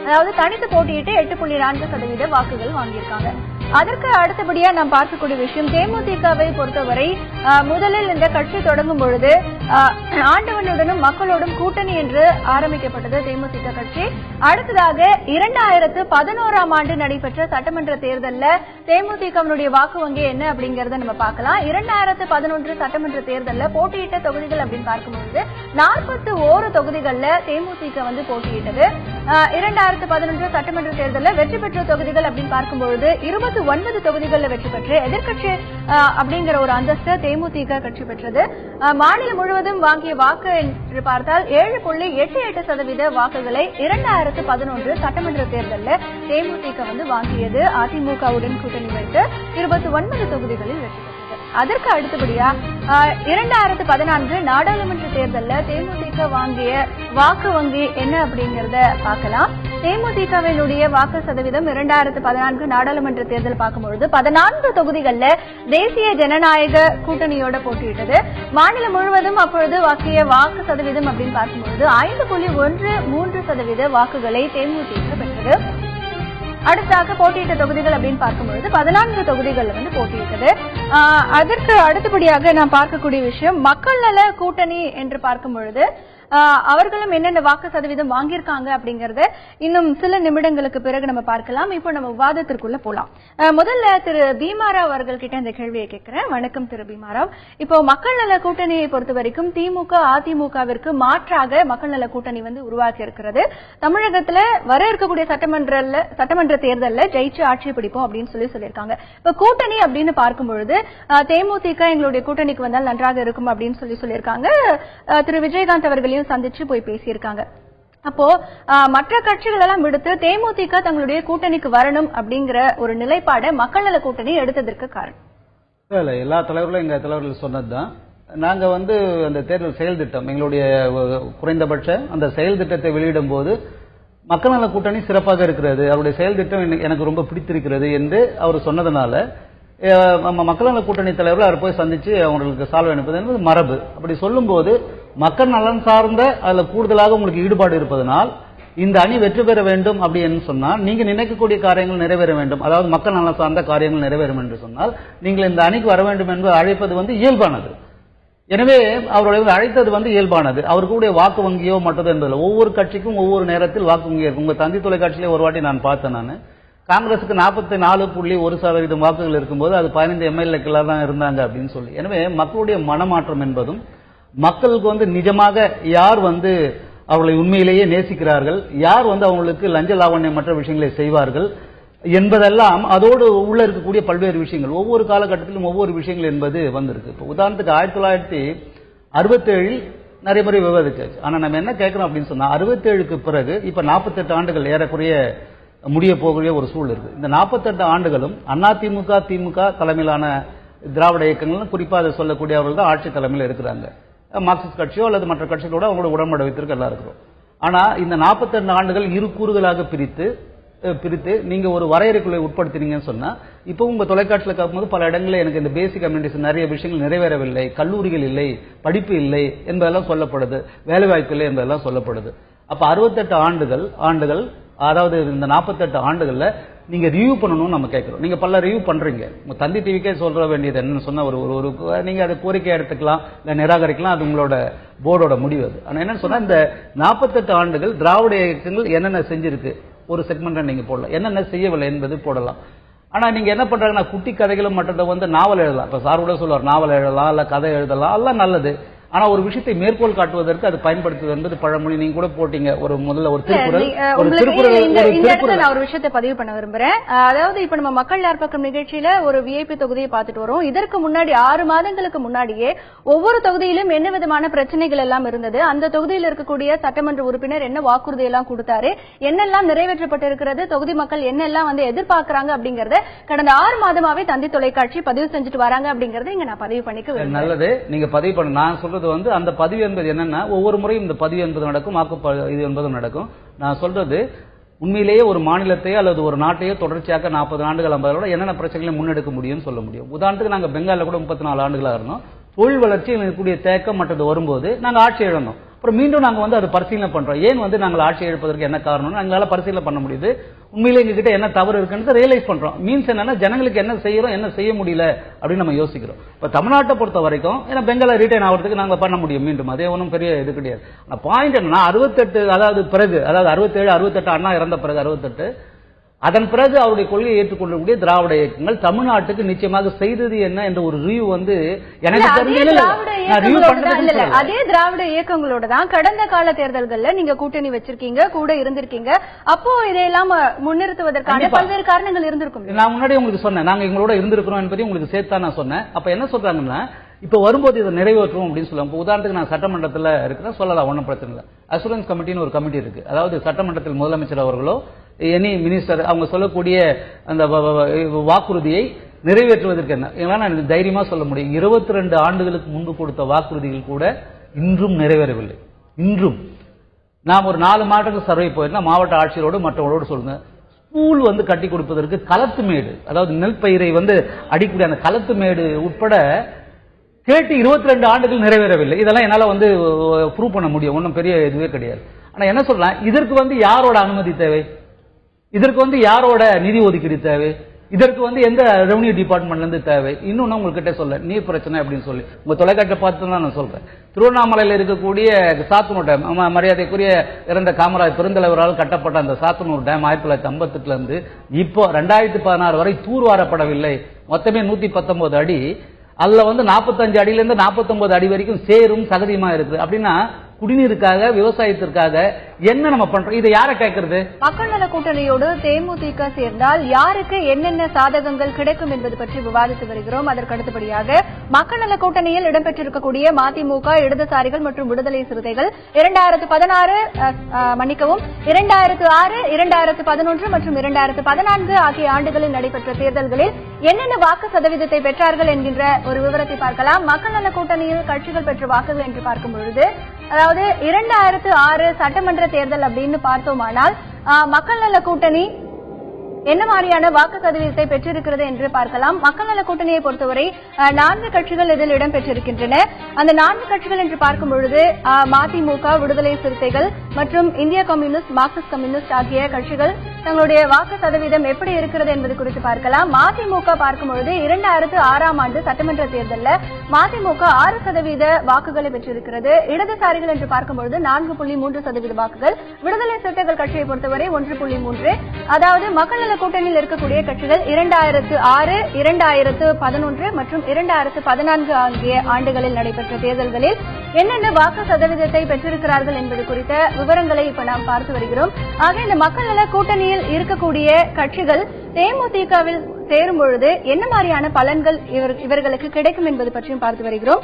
அதாவது தனித்து போட்டியிட்டு 8.4% வாக்குகள் வாங்கியிருக்காங்க. அதற்கு அடுத்தபடியா நாம் பார்க்கக்கூடிய விஷயம், தேமுதிகவை பொறுத்தவரை முதலில் இந்த கட்சி தொடங்கும் பொழுது ஆண்டவனுடனும் மக்களோடும் கூட்டணி என்று ஆரம்பிக்கப்பட்டது தேமுதிக கட்சி. அடுத்ததாக 2011ஆம் ஆண்டு நடைபெற்ற சட்டமன்ற தேர்தலில் தேமுதிகவினுடைய வாக்கு வங்கி என்ன அப்படிங்கறத நம்ம பார்க்கலாம். 2011 சட்டமன்ற தேர்தலில் போட்டியிட்ட தொகுதிகள் அப்படின்னு பார்க்கும்போது 41 தொகுதிகளில் தேமுதிக போட்டியிட்டது. 2011 சட்டமன்ற தேர்தலில் வெற்றி பெற்ற தொகுதிகள் அப்படின்னு பார்க்கும்பொழுது 29 தொகுதிகளில் வெற்றி பெற்று எதிர்கட்சி அப்படிங்கிற ஒரு அந்தஸ்து தேமுதிக கட்சி பெற்றது. மாநிலம் முழுவதும் வாங்கிய வாக்கு என்று பார்த்தால் 7.88% வாக்குகளை 2011 சட்டமன்ற தேர்தலில் தேமுதிக வாங்கியது. அதிமுகவுடன் கூட்டணி வைத்து 29 தொகுதிகளில் வெற்றி பெற்றது. அதற்கு அடுத்தபடியா 2014 நாடாளுமன்ற தேர்தலில் தேமுதிக வாங்கிய வாக்கு வங்கி என்ன அப்படிங்கறத பார்க்கலாம். தேமுதிகவினுடைய வாக்கு சதவீதம் 2014 நாடாளுமன்ற தேர்தல் பார்க்கும்பொழுது 14 தொகுதிகளில் தேசிய ஜனநாயக கூட்டணியோட போட்டியிட்டது. மாநிலம் முழுவதும் அப்பொழுது வாக்கிய வாக்கு சதவீதம் அப்படின்னு பார்க்கும்பொழுது 5.13% வாக்குகளை தேமுதிக பெற்றது. அடுத்தாக போட்டியிட்ட தொகுதிகள் அப்படின்னு பார்க்கும்பொழுது 14 தொகுதிகள் போட்டியிட்டது. அதற்கு அடுத்தபடியாக நாம் பார்க்கக்கூடிய விஷயம், மக்கள் நல கூட்டணி என்று பார்க்கும் பொழுது அவர்களும் என்னென்ன வாக்கு சதவீதம் வாங்கியிருக்காங்க அப்படிங்கறத இன்னும் சில நிமிடங்களுக்கு பிறகு நம்ம பார்க்கலாம். இப்போ நம்ம விவாதத்திற்குள்ள போலாம். முதல்ல திரு பீமாராவ் அவர்கள் கிட்ட இந்த கேள்வியை கேட்கிறேன். வணக்கம் திரு பீமாராவ். இப்போ மக்கள் நல கூட்டணியை பொறுத்த வரைக்கும் திமுக அதிமுகவிற்கு மாற்றாக மக்கள் நல கூட்டணி உருவாக்கி இருக்கிறது. தமிழகத்துல வர இருக்கக்கூடிய சட்டமன்ற தேர்தலில் ஜெயிச்சு ஆட்சி பிடிப்போம் அப்படின்னு சொல்லியிருக்காங்க. இப்ப கூட்டணி அப்படின்னு பார்க்கும் பொழுது தேமுதிக எங்களுடைய கூட்டணிக்கு வந்தால் நன்றாக இருக்கும் அப்படின்னு சொல்லியிருக்காங்க. திரு விஜயகாந்த் அவர்களையும் சந்திச்சு போய் பேசியிருக்காங்க. அப்போ மற்ற கட்சிகள் எல்லாம் விடுத்து தேமுதிக தங்களுடைய கூட்டணிக்கு வரணும் அப்படிங்கிற ஒரு நிலைப்பாடை மக்கள் நல கூட்டணி எடுத்ததற்கு காரணம் எல்லா தலைவர்களும் எங்க தலைவர்கள் சொன்னதுதான். நாங்க அந்த தேர்தல் செயல் திட்டம் எங்களுடைய குறைந்தபட்ச அந்த செயல் திட்டத்தை வெளியிடும் போது மக்கள் நல கூட்டணி சிறப்பாக இருக்கிறது, அவருடைய செயல் திட்டம் எனக்கு ரொம்ப பிடித்திருக்கிறது என்று அவர் சொன்னதுனால மக்கள் நல கூட்டணி தலைவர்கள் அவர் போய் சந்திச்சு அவங்களுக்கு சால்வை அனுப்புவது என்பது மரபு. அப்படி சொல்லும் போது மக்கள் நலன் சார்ந்த அதுல கூடுதலாக உங்களுக்கு ஈடுபாடு இருப்பதனால் இந்த அணி வெற்றி பெற வேண்டும் அப்படின்னு சொன்னால் நீங்க நினைக்கக்கூடிய காரியங்கள் நிறைவேற வேண்டும், அதாவது மக்கள் நலன் சார்ந்த காரியங்கள் நிறைவேறும் என்று சொன்னால் நீங்கள் இந்த அணிக்கு வர வேண்டும் என்று அழைப்பது இயல்பானது. எனவே அவருடைய அழைத்தது இயல்பானது. அவர்களுடைய வாக்கு வங்கியோ மற்றது என்பதில்லை. ஒவ்வொரு கட்சிக்கும் ஒவ்வொரு நேரத்தில் வாக்கு வங்கி இருக்கும். உங்க தந்தி தொலைக்காட்சியிலே ஒரு வாட்டி நான் பார்த்தேன். நான் காங்கிரசுக்கு 44.1% வாக்குகள் இருக்கும்போது அது 15 எம்எல்ஏக்கள் தான் இருந்தாங்க அப்படின்னு சொல்லி. எனவே மக்களுடைய மனமாற்றம் என்பதும் மக்களுக்கு நிஜமாக யார் அவர்களை உண்மையிலேயே நேசிக்கிறார்கள், யார் அவங்களுக்கு லஞ்ச லாவண்யம் மற்ற விஷயங்களை செய்வார்கள் என்பதெல்லாம் அதோடு உள்ள இருக்கக்கூடிய பல்வேறு விஷயங்கள் ஒவ்வொரு காலகட்டத்திலும் ஒவ்வொரு விஷயங்கள் என்பது வந்திருக்கு. இப்போ உதாரணத்துக்கு 1967 நிறைய முறை விவாதிச்சாச்சு. ஆனா நம்ம என்ன கேட்கிறோம் அப்படின்னு சொன்னா 67க்கு பிறகு இப்ப 48 ஆண்டுகள் ஏறக்குறைய முடிய போகக்கூடிய ஒரு சூழல் இருக்கு. இந்த 48 ஆண்டுகளும் அதிமுக திமுக தலைமையிலான திராவிட இயக்கங்கள் குறிப்பாக அதை சொல்லக்கூடிய அவர்கள் தான் ஆட்சி தலைமையில் இருக்கிறாங்க. மார்க்சிஸ்ட் கட்சியோ அல்லது மற்ற கட்சிகளோட அவங்களோட உடன்பட வைத்திருக்க எல்லாம் இருக்கிறோம். ஆனா இந்த 48 ஆண்டுகள் இரு கூறுகளாக பிரித்து நீங்க ஒரு வரையறைக்குள்ளே உட்படுத்தினீங்கன்னு சொன்னா இப்போ உங்க தொலைக்காட்சியில் கேட்கும்போது பல இடங்களில் எனக்கு இந்த பேசிக் கம்யூனிட்டிஸ் நிறைய விஷயங்கள் நிறைவேறவில்லை, கல்லூரிகள் இல்லை, படிப்பு இல்லை என்பதெல்லாம் சொல்லப்படுது, வேலைவாய்ப்பு இல்லை என்பதெல்லாம் சொல்லப்படுது. அப்ப 68 ஆண்டுகள் அதாவது இந்த 48 ஆண்டுகள்ல நீங்க ரிவ்யூ பண்ணணும்னு நம்ம கேட்கிறோம். நீங்க பல ரிவ்யூ பண்றீங்க. தந்தி டிவிக்கே சொல்ற வேண்டியது என்னன்னு சொன்னா ஒரு நீங்க அதை கோரிக்கை எடுத்துக்கலாம் இல்ல நிராகரிக்கலாம், அது உங்களோட போர்டோட முடிவு. அது ஆனா என்னன்னு சொன்னா இந்த 48 ஆண்டுகள் திராவிட இயக்கங்கள் என்னென்ன செஞ்சிருக்கு ஒரு செக்மெண்ட் நீங்க போடலாம், என்னென்ன செய்யவில்லை என்பது போடலாம். ஆனா நீங்க என்ன பண்றாங்கன்னா குட்டி கதைகளும் மற்றதை நாவல் எழுதலாம். இப்ப சார் கூட சொல்லுவார் நாவல் எழுதலாம் இல்ல கதை எழுதலாம், எல்லாம் நல்லது. ஆனா ஒரு விஷயத்தை மேற்கோள் காட்டுவதற்கு அது பயன்படுத்துவது என்பது பழமொழி. நீங்க கூட போட்டீங்க ஒரு முதல்ல ஒரு திருக்குறள், நான் ஒரு விஷயத்தை பதிவு பண்ண விரும்புறேன். அதாவது இப்ப நம்ம மக்கள் யார் பக்கம் நிகழ்ச்சியில ஒரு விஐபி தொகுதியை பார்த்துட்டு வரோம். இதற்கு முன்னாடி 6 மாதங்களுக்கு முன்னாடியே ஒவ்வொரு தொகுதியிலும் என்ன விதமான பிரச்சனைகள் எல்லாம் இருந்தது, அந்த தொகுதியில் இருக்கக்கூடிய சட்டமன்ற உறுப்பினர் என்ன வாக்குறுதி எல்லாம் கொடுத்தாரு, என்னெல்லாம் நிறைவேற்றப்பட்டிருக்கிறது, தொகுதி மக்கள் என்னெல்லாம் வந்து எதிர்பார்க்கறாங்க அப்படிங்கறத கடந்த 6 மாதமாவே தந்தி தொலைக்காட்சி பதிவு செஞ்சுட்டு வராங்க அப்படிங்கறத இங்க நான் பதிவு பண்ணிக்க விரும்புறேன். நல்லது, நீங்க பதிவு பண்ண. நான் சொல்றது வந்து அந்த பதிவு என்பது என்னன்னா, ஒவ்வொரு முறையும் இந்த பதிவு என்பது நடக்கும், இது என்பதும் நடக்கும். நான் சொல்றது உண்மையிலேயே ஒரு மாநிலத்தையோ அல்லது ஒரு நாட்டையோ தொடர்ச்சியாக 40 ஆண்டுகள் 50 ஆண்டுகள் என்னென்ன பிரச்சனைகளை முன்னெடுக்க முடியும்னு சொல்ல முடியும். உதாரணத்துக்கு நாங்க பெங்கால்ல கூட 34 ஆண்டுகளாக இருந்தோம். தொழில் வளர்ச்சி இருக்கக்கூடிய தேக்கம் மற்றது வரும்போது நாங்க ஆட்சி இழந்தோம். அப்புறம் மீண்டும் நாங்க வந்து அதை பரிசீலனை பண்றோம். ஏன் வந்து நாங்கள் ஆட்சி இழப்பதற்கு என்ன காரணம்னு எங்களால பரிசீலனை பண்ண முடியுது. உண்மையிலே எங்ககிட்ட என்ன தவறு இருக்குன்னு ரியலைஸ் பண்றோம். மீன்ஸ் என்னன்னா, ஜனங்களுக்கு என்ன செய்யறோம், என்ன செய்ய முடியல அப்படின்னு நம்ம யோசிக்கிறோம். இப்ப தமிழ்நாட்டை பொறுத்த வரைக்கும் ஏன்னா பெங்கால ரிட்டைன் ஆகிறதுக்கு நாங்க பண்ண முடியும் மீண்டும், அதே ஒன்றும் பெரிய இது கிடையாது. பாயிண்ட் என்னன்னா 68 அதாவது பிறகு, அதாவது 67 68 அண்ணா இறந்த பிறகு 68 அதன் பிறகு அவருடைய கொள்கையை ஏற்றுக்கொள்ளக்கூடிய திராவிட இயக்கங்கள் தமிழ்நாட்டுக்கு நிச்சயமாக செய்தது என்ன என்ற ஒரு ரிவ்யூ வந்து எனக்கு அதே திராவிட இயக்கங்களோட தான் கடந்த கால தேர்தல்கள்ல நீங்க கூட்டணி வச்சிருக்கீங்க, கூட இருந்திருக்கீங்க. அப்போ இதையெல்லாம் முன்னிறுத்துவதற்கான பல்வேறு காரணங்கள் இருந்திருக்கும். நான் முன்னாடி உங்களுக்கு சொன்னேன், நாங்க எங்களோட இருந்திருக்கிறோம் என்பதையும் உங்களுக்கு சேர்த்தா நான் சொன்னேன். அப்ப என்ன சொல்றாங்கன்னா, இப்ப வரும்போது இதை நிறைவேற்றும் அப்படின்னு சொல்லுவாங்க. உதாரணத்துக்கு நான் சட்டமன்றத்தில் இருக்கிறேன் சொல்லலாம், ஒன்றும் பிரச்சனை இல்லை. அசூரன்ஸ் கமிட்டின்னு ஒரு கமிட்டி இருக்கு. அதாவது சட்டமன்றத்தில் முதலமைச்சர் அவர்களோ எனி மினிஸ்டர் அவங்க சொல்லக்கூடிய அந்த வாக்குறுதியை நிறைவேற்றுவதற்கு என்ன நான் தைரியமா சொல்ல முடியும், 22 ஆண்டுகளுக்கு முன்பு கொடுத்த வாக்குறுதிகள் கூட இன்றும் நிறைவேறவில்லை. இன்றும் நாம் ஒரு 4 மாவட்டத்துக்கு சர்வே போயிருந்தா மாவட்ட ஆட்சியரோடு மற்றவர்களோடு சொல்லுங்க, ஸ்கூல் வந்து கட்டி கொடுப்பதற்கு களத்து மேடு, அதாவது நெல் பயிரை வந்து அடிக்கக்கூடிய அந்த களத்து மேடு உட்பட கேட்டு 22 ஆண்டுகள் நிறைவேறவில்லை. இதெல்லாம் என்னால வந்து ப்ரூவ் பண்ண முடியும், ஒன்றும் பெரிய இதுவே கிடையாது. ஆனா என்ன சொல்லலாம், இதற்கு வந்து யாரோட அனுமதி தேவை, இதற்கு வந்து யாரோட நிதி ஒதுக்கீடு தேவை, இதற்கு வந்து எந்த ரெவன்யூ டிபார்ட்மெண்ட்ல இருந்து தேவை. இன்னொன்னு உங்ககிட்ட சொல்ல நீர் பிரச்சனை அப்படின்னு சொல்லி உங்க தொலைக்காட்சியை பார்த்து தான் நான் சொல்றேன். திருவண்ணாமலையில் இருக்கக்கூடிய சாத்தனூர் டேம், மரியாதைக்குரிய இறந்த காமராஜ் பெருந்தலைவரால் கட்டப்பட்ட அந்த சாத்தனூர் டேம் 1958 இருந்து இப்போ 2016 வரை தூர்வாரப்படவில்லை. மொத்தமே 119 அடி. அதுல வந்து 45 அடியில இருந்து 49 அடி வரைக்கும் சேரும் சகதியுமா இருக்குது. அப்படின்னா குடிநீருக்காக, விவசாயத்திற்காக என்ன நம்ம பண்றோம், இதை யாரை கேட்கறது? மக்கள் நல கூட்டணியோடு தேமுதிக சேர்ந்தால் யாருக்கு என்னென்ன சாதகங்கள் கிடைக்கும் என்பது பற்றி விவாதித்து வருகிறோம். அதற்கு அடுத்தபடியாக மக்கள் நல கூட்டணியில் இடம்பெற்றிருக்கக்கூடிய மதிமுக, இடதுசாரிகள் மற்றும் விடுதலை சிறுத்தைகள் 2016 மன்னிக்கவும் 2006, 2011 மற்றும் 2014 ஆகிய ஆண்டுகளில் நடைபெற்ற தேர்தல்களில் என்னென்ன வாக்கு சதவீதத்தை பெற்றார்கள் என்கின்ற ஒரு விவரத்தை பார்க்கலாம். மக்கள் நல கூட்டணியில் கட்சிகள் பெற்ற வாக்குகள் என்று பார்க்கும் பொழுது, அதாவது 2006 சட்டமன்ற தேர்தல் அப்படின்னு பார்த்தோமானால் மக்கள் நல கூட்டணி என்ன மாதிரியான வாக்கு சதவீதத்தை பெற்றிருக்கிறது என்று பார்க்கலாம். மக்கள் நல கூட்டணியை பொறுத்தவரை 4 கட்சிகள் இதில் இடம்பெற்றிருக்கின்றன. அந்த 4 கட்சிகள் என்று பார்க்கும் பொழுது மதிமுக, விடுதலை சிறுத்தைகள் மற்றும் இந்திய கம்யூனிஸ்ட், மார்க்சிஸ்ட் கம்யூனிஸ்ட் ஆகிய கட்சிகள் தங்களுடைய வாக்கு சதவீதம் எப்படி இருக்கிறது என்பது குறித்து பார்க்கலாம். மதிமுக பார்க்கும் பொழுது 2006ஆம் ஆண்டு சட்டமன்ற தேர்தலில் மதிமுக 6% வாக்குகளை பெற்றிருக்கிறது. இடதுசாரிகள் என்று பார்க்கும் பொழுது 4.3% வாக்குகள், விடுதலை சிறுத்தைகள் கட்சியை பொறுத்தவரை 1.3. அதாவது மக்கள் நல கூட்டணியில் இருக்கக்கூடிய கட்சிகள் 2006, 2011 மற்றும் 2014 ஆகிய ஆண்டுகளில் நடைபெற்ற தேர்தல்களில் என்னென்ன வாக்கு சதவீதத்தை பெற்றிருக்கிறார்கள் என்பது குறித்த விவரங்களை இப்ப நாம் பார்த்து வருகிறோம். ஆக இந்த மக்கள் நல கூட்டணியில் இருக்கக்கூடிய கட்சிகள் தேமுதிகவில் சேரும் பொழுது என்ன மாதிரியான பலன்கள் இவர்களுக்கு கிடைக்கும் என்பது பற்றியும் பார்த்து வருகிறோம்.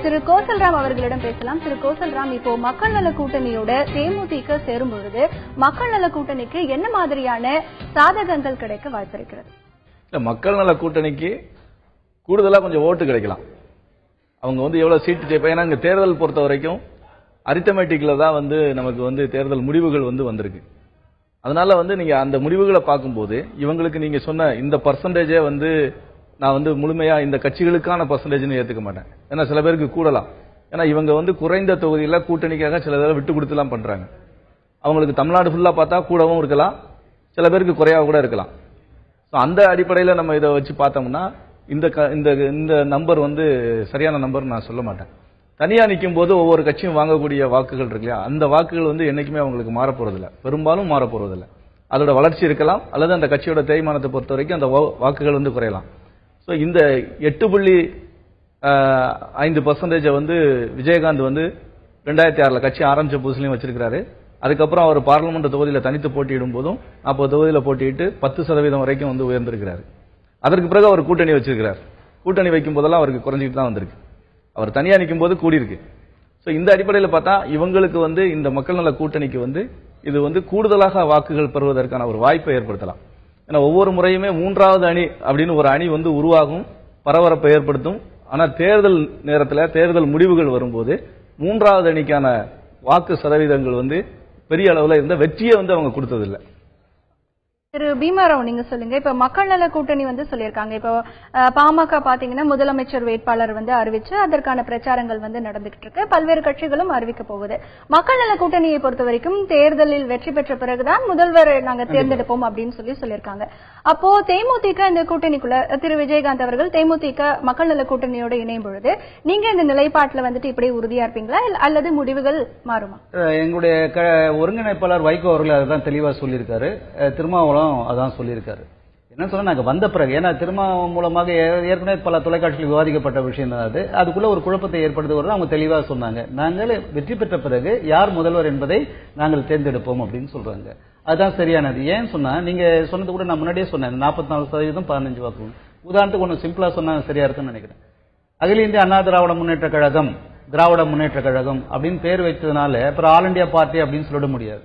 திரு கோசல்ராம் அவர்களிடம் பேசலாம். திரு கோசல்ராம், இப்போ மக்கள் நல கூட்டணியோட தேமுதிக சேரும் பொழுது மக்கள் நல கூட்டணிக்கு என்ன மாதிரியான சாதகங்கள் கிடைக்க வாய்ப்பிருக்கிறது? மக்கள் நல கூட்டணிக்கு கூடுதலா கொஞ்சம் ஓட்டு கிடைக்கலாம். அவங்க வந்து எவ்வளவு சீட்டு ஜெயிப்பாங்க. ஏன்னா இங்க தேர்தல் பொறுத்த வரைக்கும் அரித்தமெட்டிக்ல தான் வந்து நமக்கு வந்து தேர்தல் முடிவுகள் வந்து வந்திருக்கு. அதனால வந்து நீங்க அந்த முடிவுகளை பார்க்கும்போது இவங்களுக்கு நீங்க சொன்ன இந்த பர்சன்டேஜே வந்து நான் வந்து முழுமையா இந்த கட்சிகளுக்கான பர்சன்டேஜ்னு ஏத்துக்க மாட்டேன். ஏன்னா சில பேருக்கு கூடலாம். ஏன்னா இவங்க வந்து குறைந்த தொகுதியில கூட்டணிக்காக சில பேரை விட்டு கொடுத்துலாம் பண்றாங்க. அவங்களுக்கு தமிழ்நாடு ஃபுல்லா பார்த்தா கூடவும் இருக்கலாம், சில பேருக்கு குறையாக கூட இருக்கலாம். அந்த அடிப்படையில் நம்ம இதை வச்சு பார்த்தோம்னா இந்த நம்பர் வந்து சரியான நம்பர் நான் சொல்ல மாட்டேன். தனியா நிற்கும் போது ஒவ்வொரு கட்சியும் வாங்கக்கூடிய வாக்குகள் இருக்கு இல்லையா, அந்த வாக்குகள் வந்து என்னைக்குமே அவங்களுக்கு மாறப்போறதில்ல, பெரும்பாலும் மாறப்போறதில்ல. அதோட வளர்ச்சி இருக்கலாம் அல்லது அந்த கட்சியோட தேய்மானத்தை பொறுத்த வரைக்கும் அந்த வாக்குகள் வந்து குறையலாம். ஸோ இந்த 5% வந்து விஜயகாந்த் வந்து 2006 கட்சி ஆரம்பிச்ச புதுசுலையும் வச்சிருக்காரு. அதுக்கப்புறம் அவர் பார்லிமெண்ட் தொகுதியில் தனித்து போட்டியிடும் போதும் 40 தொகுதியில் போட்டியிட்டு 10% வரைக்கும் வந்து உயர்ந்திருக்கிறார். அதற்கு பிறகு அவர் கூட்டணி வச்சிருக்கிறார். கூட்டணி வைக்கும் போதெல்லாம் அவருக்கு குறைஞ்சிட்டு தான் வந்திருக்கு. அவர் தனியா நிற்கும் போது கூடியிருக்கு. ஸோ இந்த அடிப்படையில் பார்த்தா இவங்களுக்கு வந்து இந்த மக்கள் நல கூட்டணிக்கு வந்து இது வந்து கூடுதலாக வாக்குகள் பெறுவதற்கான ஒரு வாய்ப்பை ஏற்படுத்தலாம். ஏன்னா ஒவ்வொரு முறையுமே 3வது அணி அப்படின்னு ஒரு அணி வந்து உருவாகும், பரபரப்பை ஏற்படுத்தும். ஆனால் தேர்தல் நேரத்தில் தேர்தல் முடிவுகள் வரும்போது 3வது அணிக்கான வாக்கு சதவீதங்கள் வந்து பெரிய அளவில் இருந்த வெற்றியை வந்து அவங்க கொடுத்ததில்லை. திரு பீமாராவ், நீங்க சொல்லுங்க. இப்ப மக்கள் நல கூட்டணி வந்து சொல்லியிருக்காங்க. இப்போ பாமக பாத்தீங்கன்னா முதலமைச்சர் வேட்பாளர் வந்து அறிவிச்சு அதற்கான பிரச்சாரங்கள் வந்து நடந்துகிட்டு இருக்கு. பல்வேறு கட்சிகளும் அறிவிக்க போகுது. மக்கள் நல கூட்டணியை பொறுத்த வரைக்கும் தேர்தலில் வெற்றி பெற்ற பிறகுதான் முதல்வர் நாங்க தேர்ந்தெடுப்போம் அப்படின்னு சொல்லியிருக்காங்க. அப்போ தேமுதிக இந்த கூட்டணிக்குள்ள திரு விஜயகாந்த் அவர்கள் தேமுதிக மக்கள் நல கூட்டணியோட இணையும் பொழுது நீங்க இந்த நிலைப்பாட்டுல வந்துட்டு இப்படி உறுதியா இருப்பீங்களா அல்லது முடிவுகள் மாறுமா? எங்களுடைய ஒருங்கிணைப்பாளர் வைகோ அவர்கள் அதுதான் தெளிவா சொல்லியிருக்காரு. திருமாவளவன் அதான் சொல்லியிருக்காரு. என்ன சொன்னா நாங்க வந்த பிறகு, ஏன்னா திருமாவளவன் மூலமாக ஏற்கனவே பல தொலைக்காட்சியில் விவாதிக்கப்பட்ட விஷயம் தான் அது. அதுக்குள்ள ஒரு குழப்பத்தை ஏற்படுத்துவது அவங்க தெளிவா சொன்னாங்க. நாங்கள் வெற்றி பெற்ற பிறகு யார் முதல்வர் என்பதை நாங்கள் தேர்ந்தெடுப்போம் அப்படின்னு சொல்றாங்க. அதுதான் சரியானது. ஏன் சொன்னா நீங்க சொன்னது கூட நான் முன்னாடியே சொன்னேன், 44% 15 வாக்கு. உதாரணத்துக்கு ஒன்று சிம்பிளா சொன்னா சரியா இருக்குன்னு நினைக்கிறேன். அகில இந்திய அண்ணா திராவிட முன்னேற்ற கழகம், திராவிட முன்னேற்ற கழகம் அப்படின்னு பேர் வைத்ததுனால அப்புறம் ஆல் இண்டியா பார்ட்டி அப்படின்னு சொல்லிட முடியாது.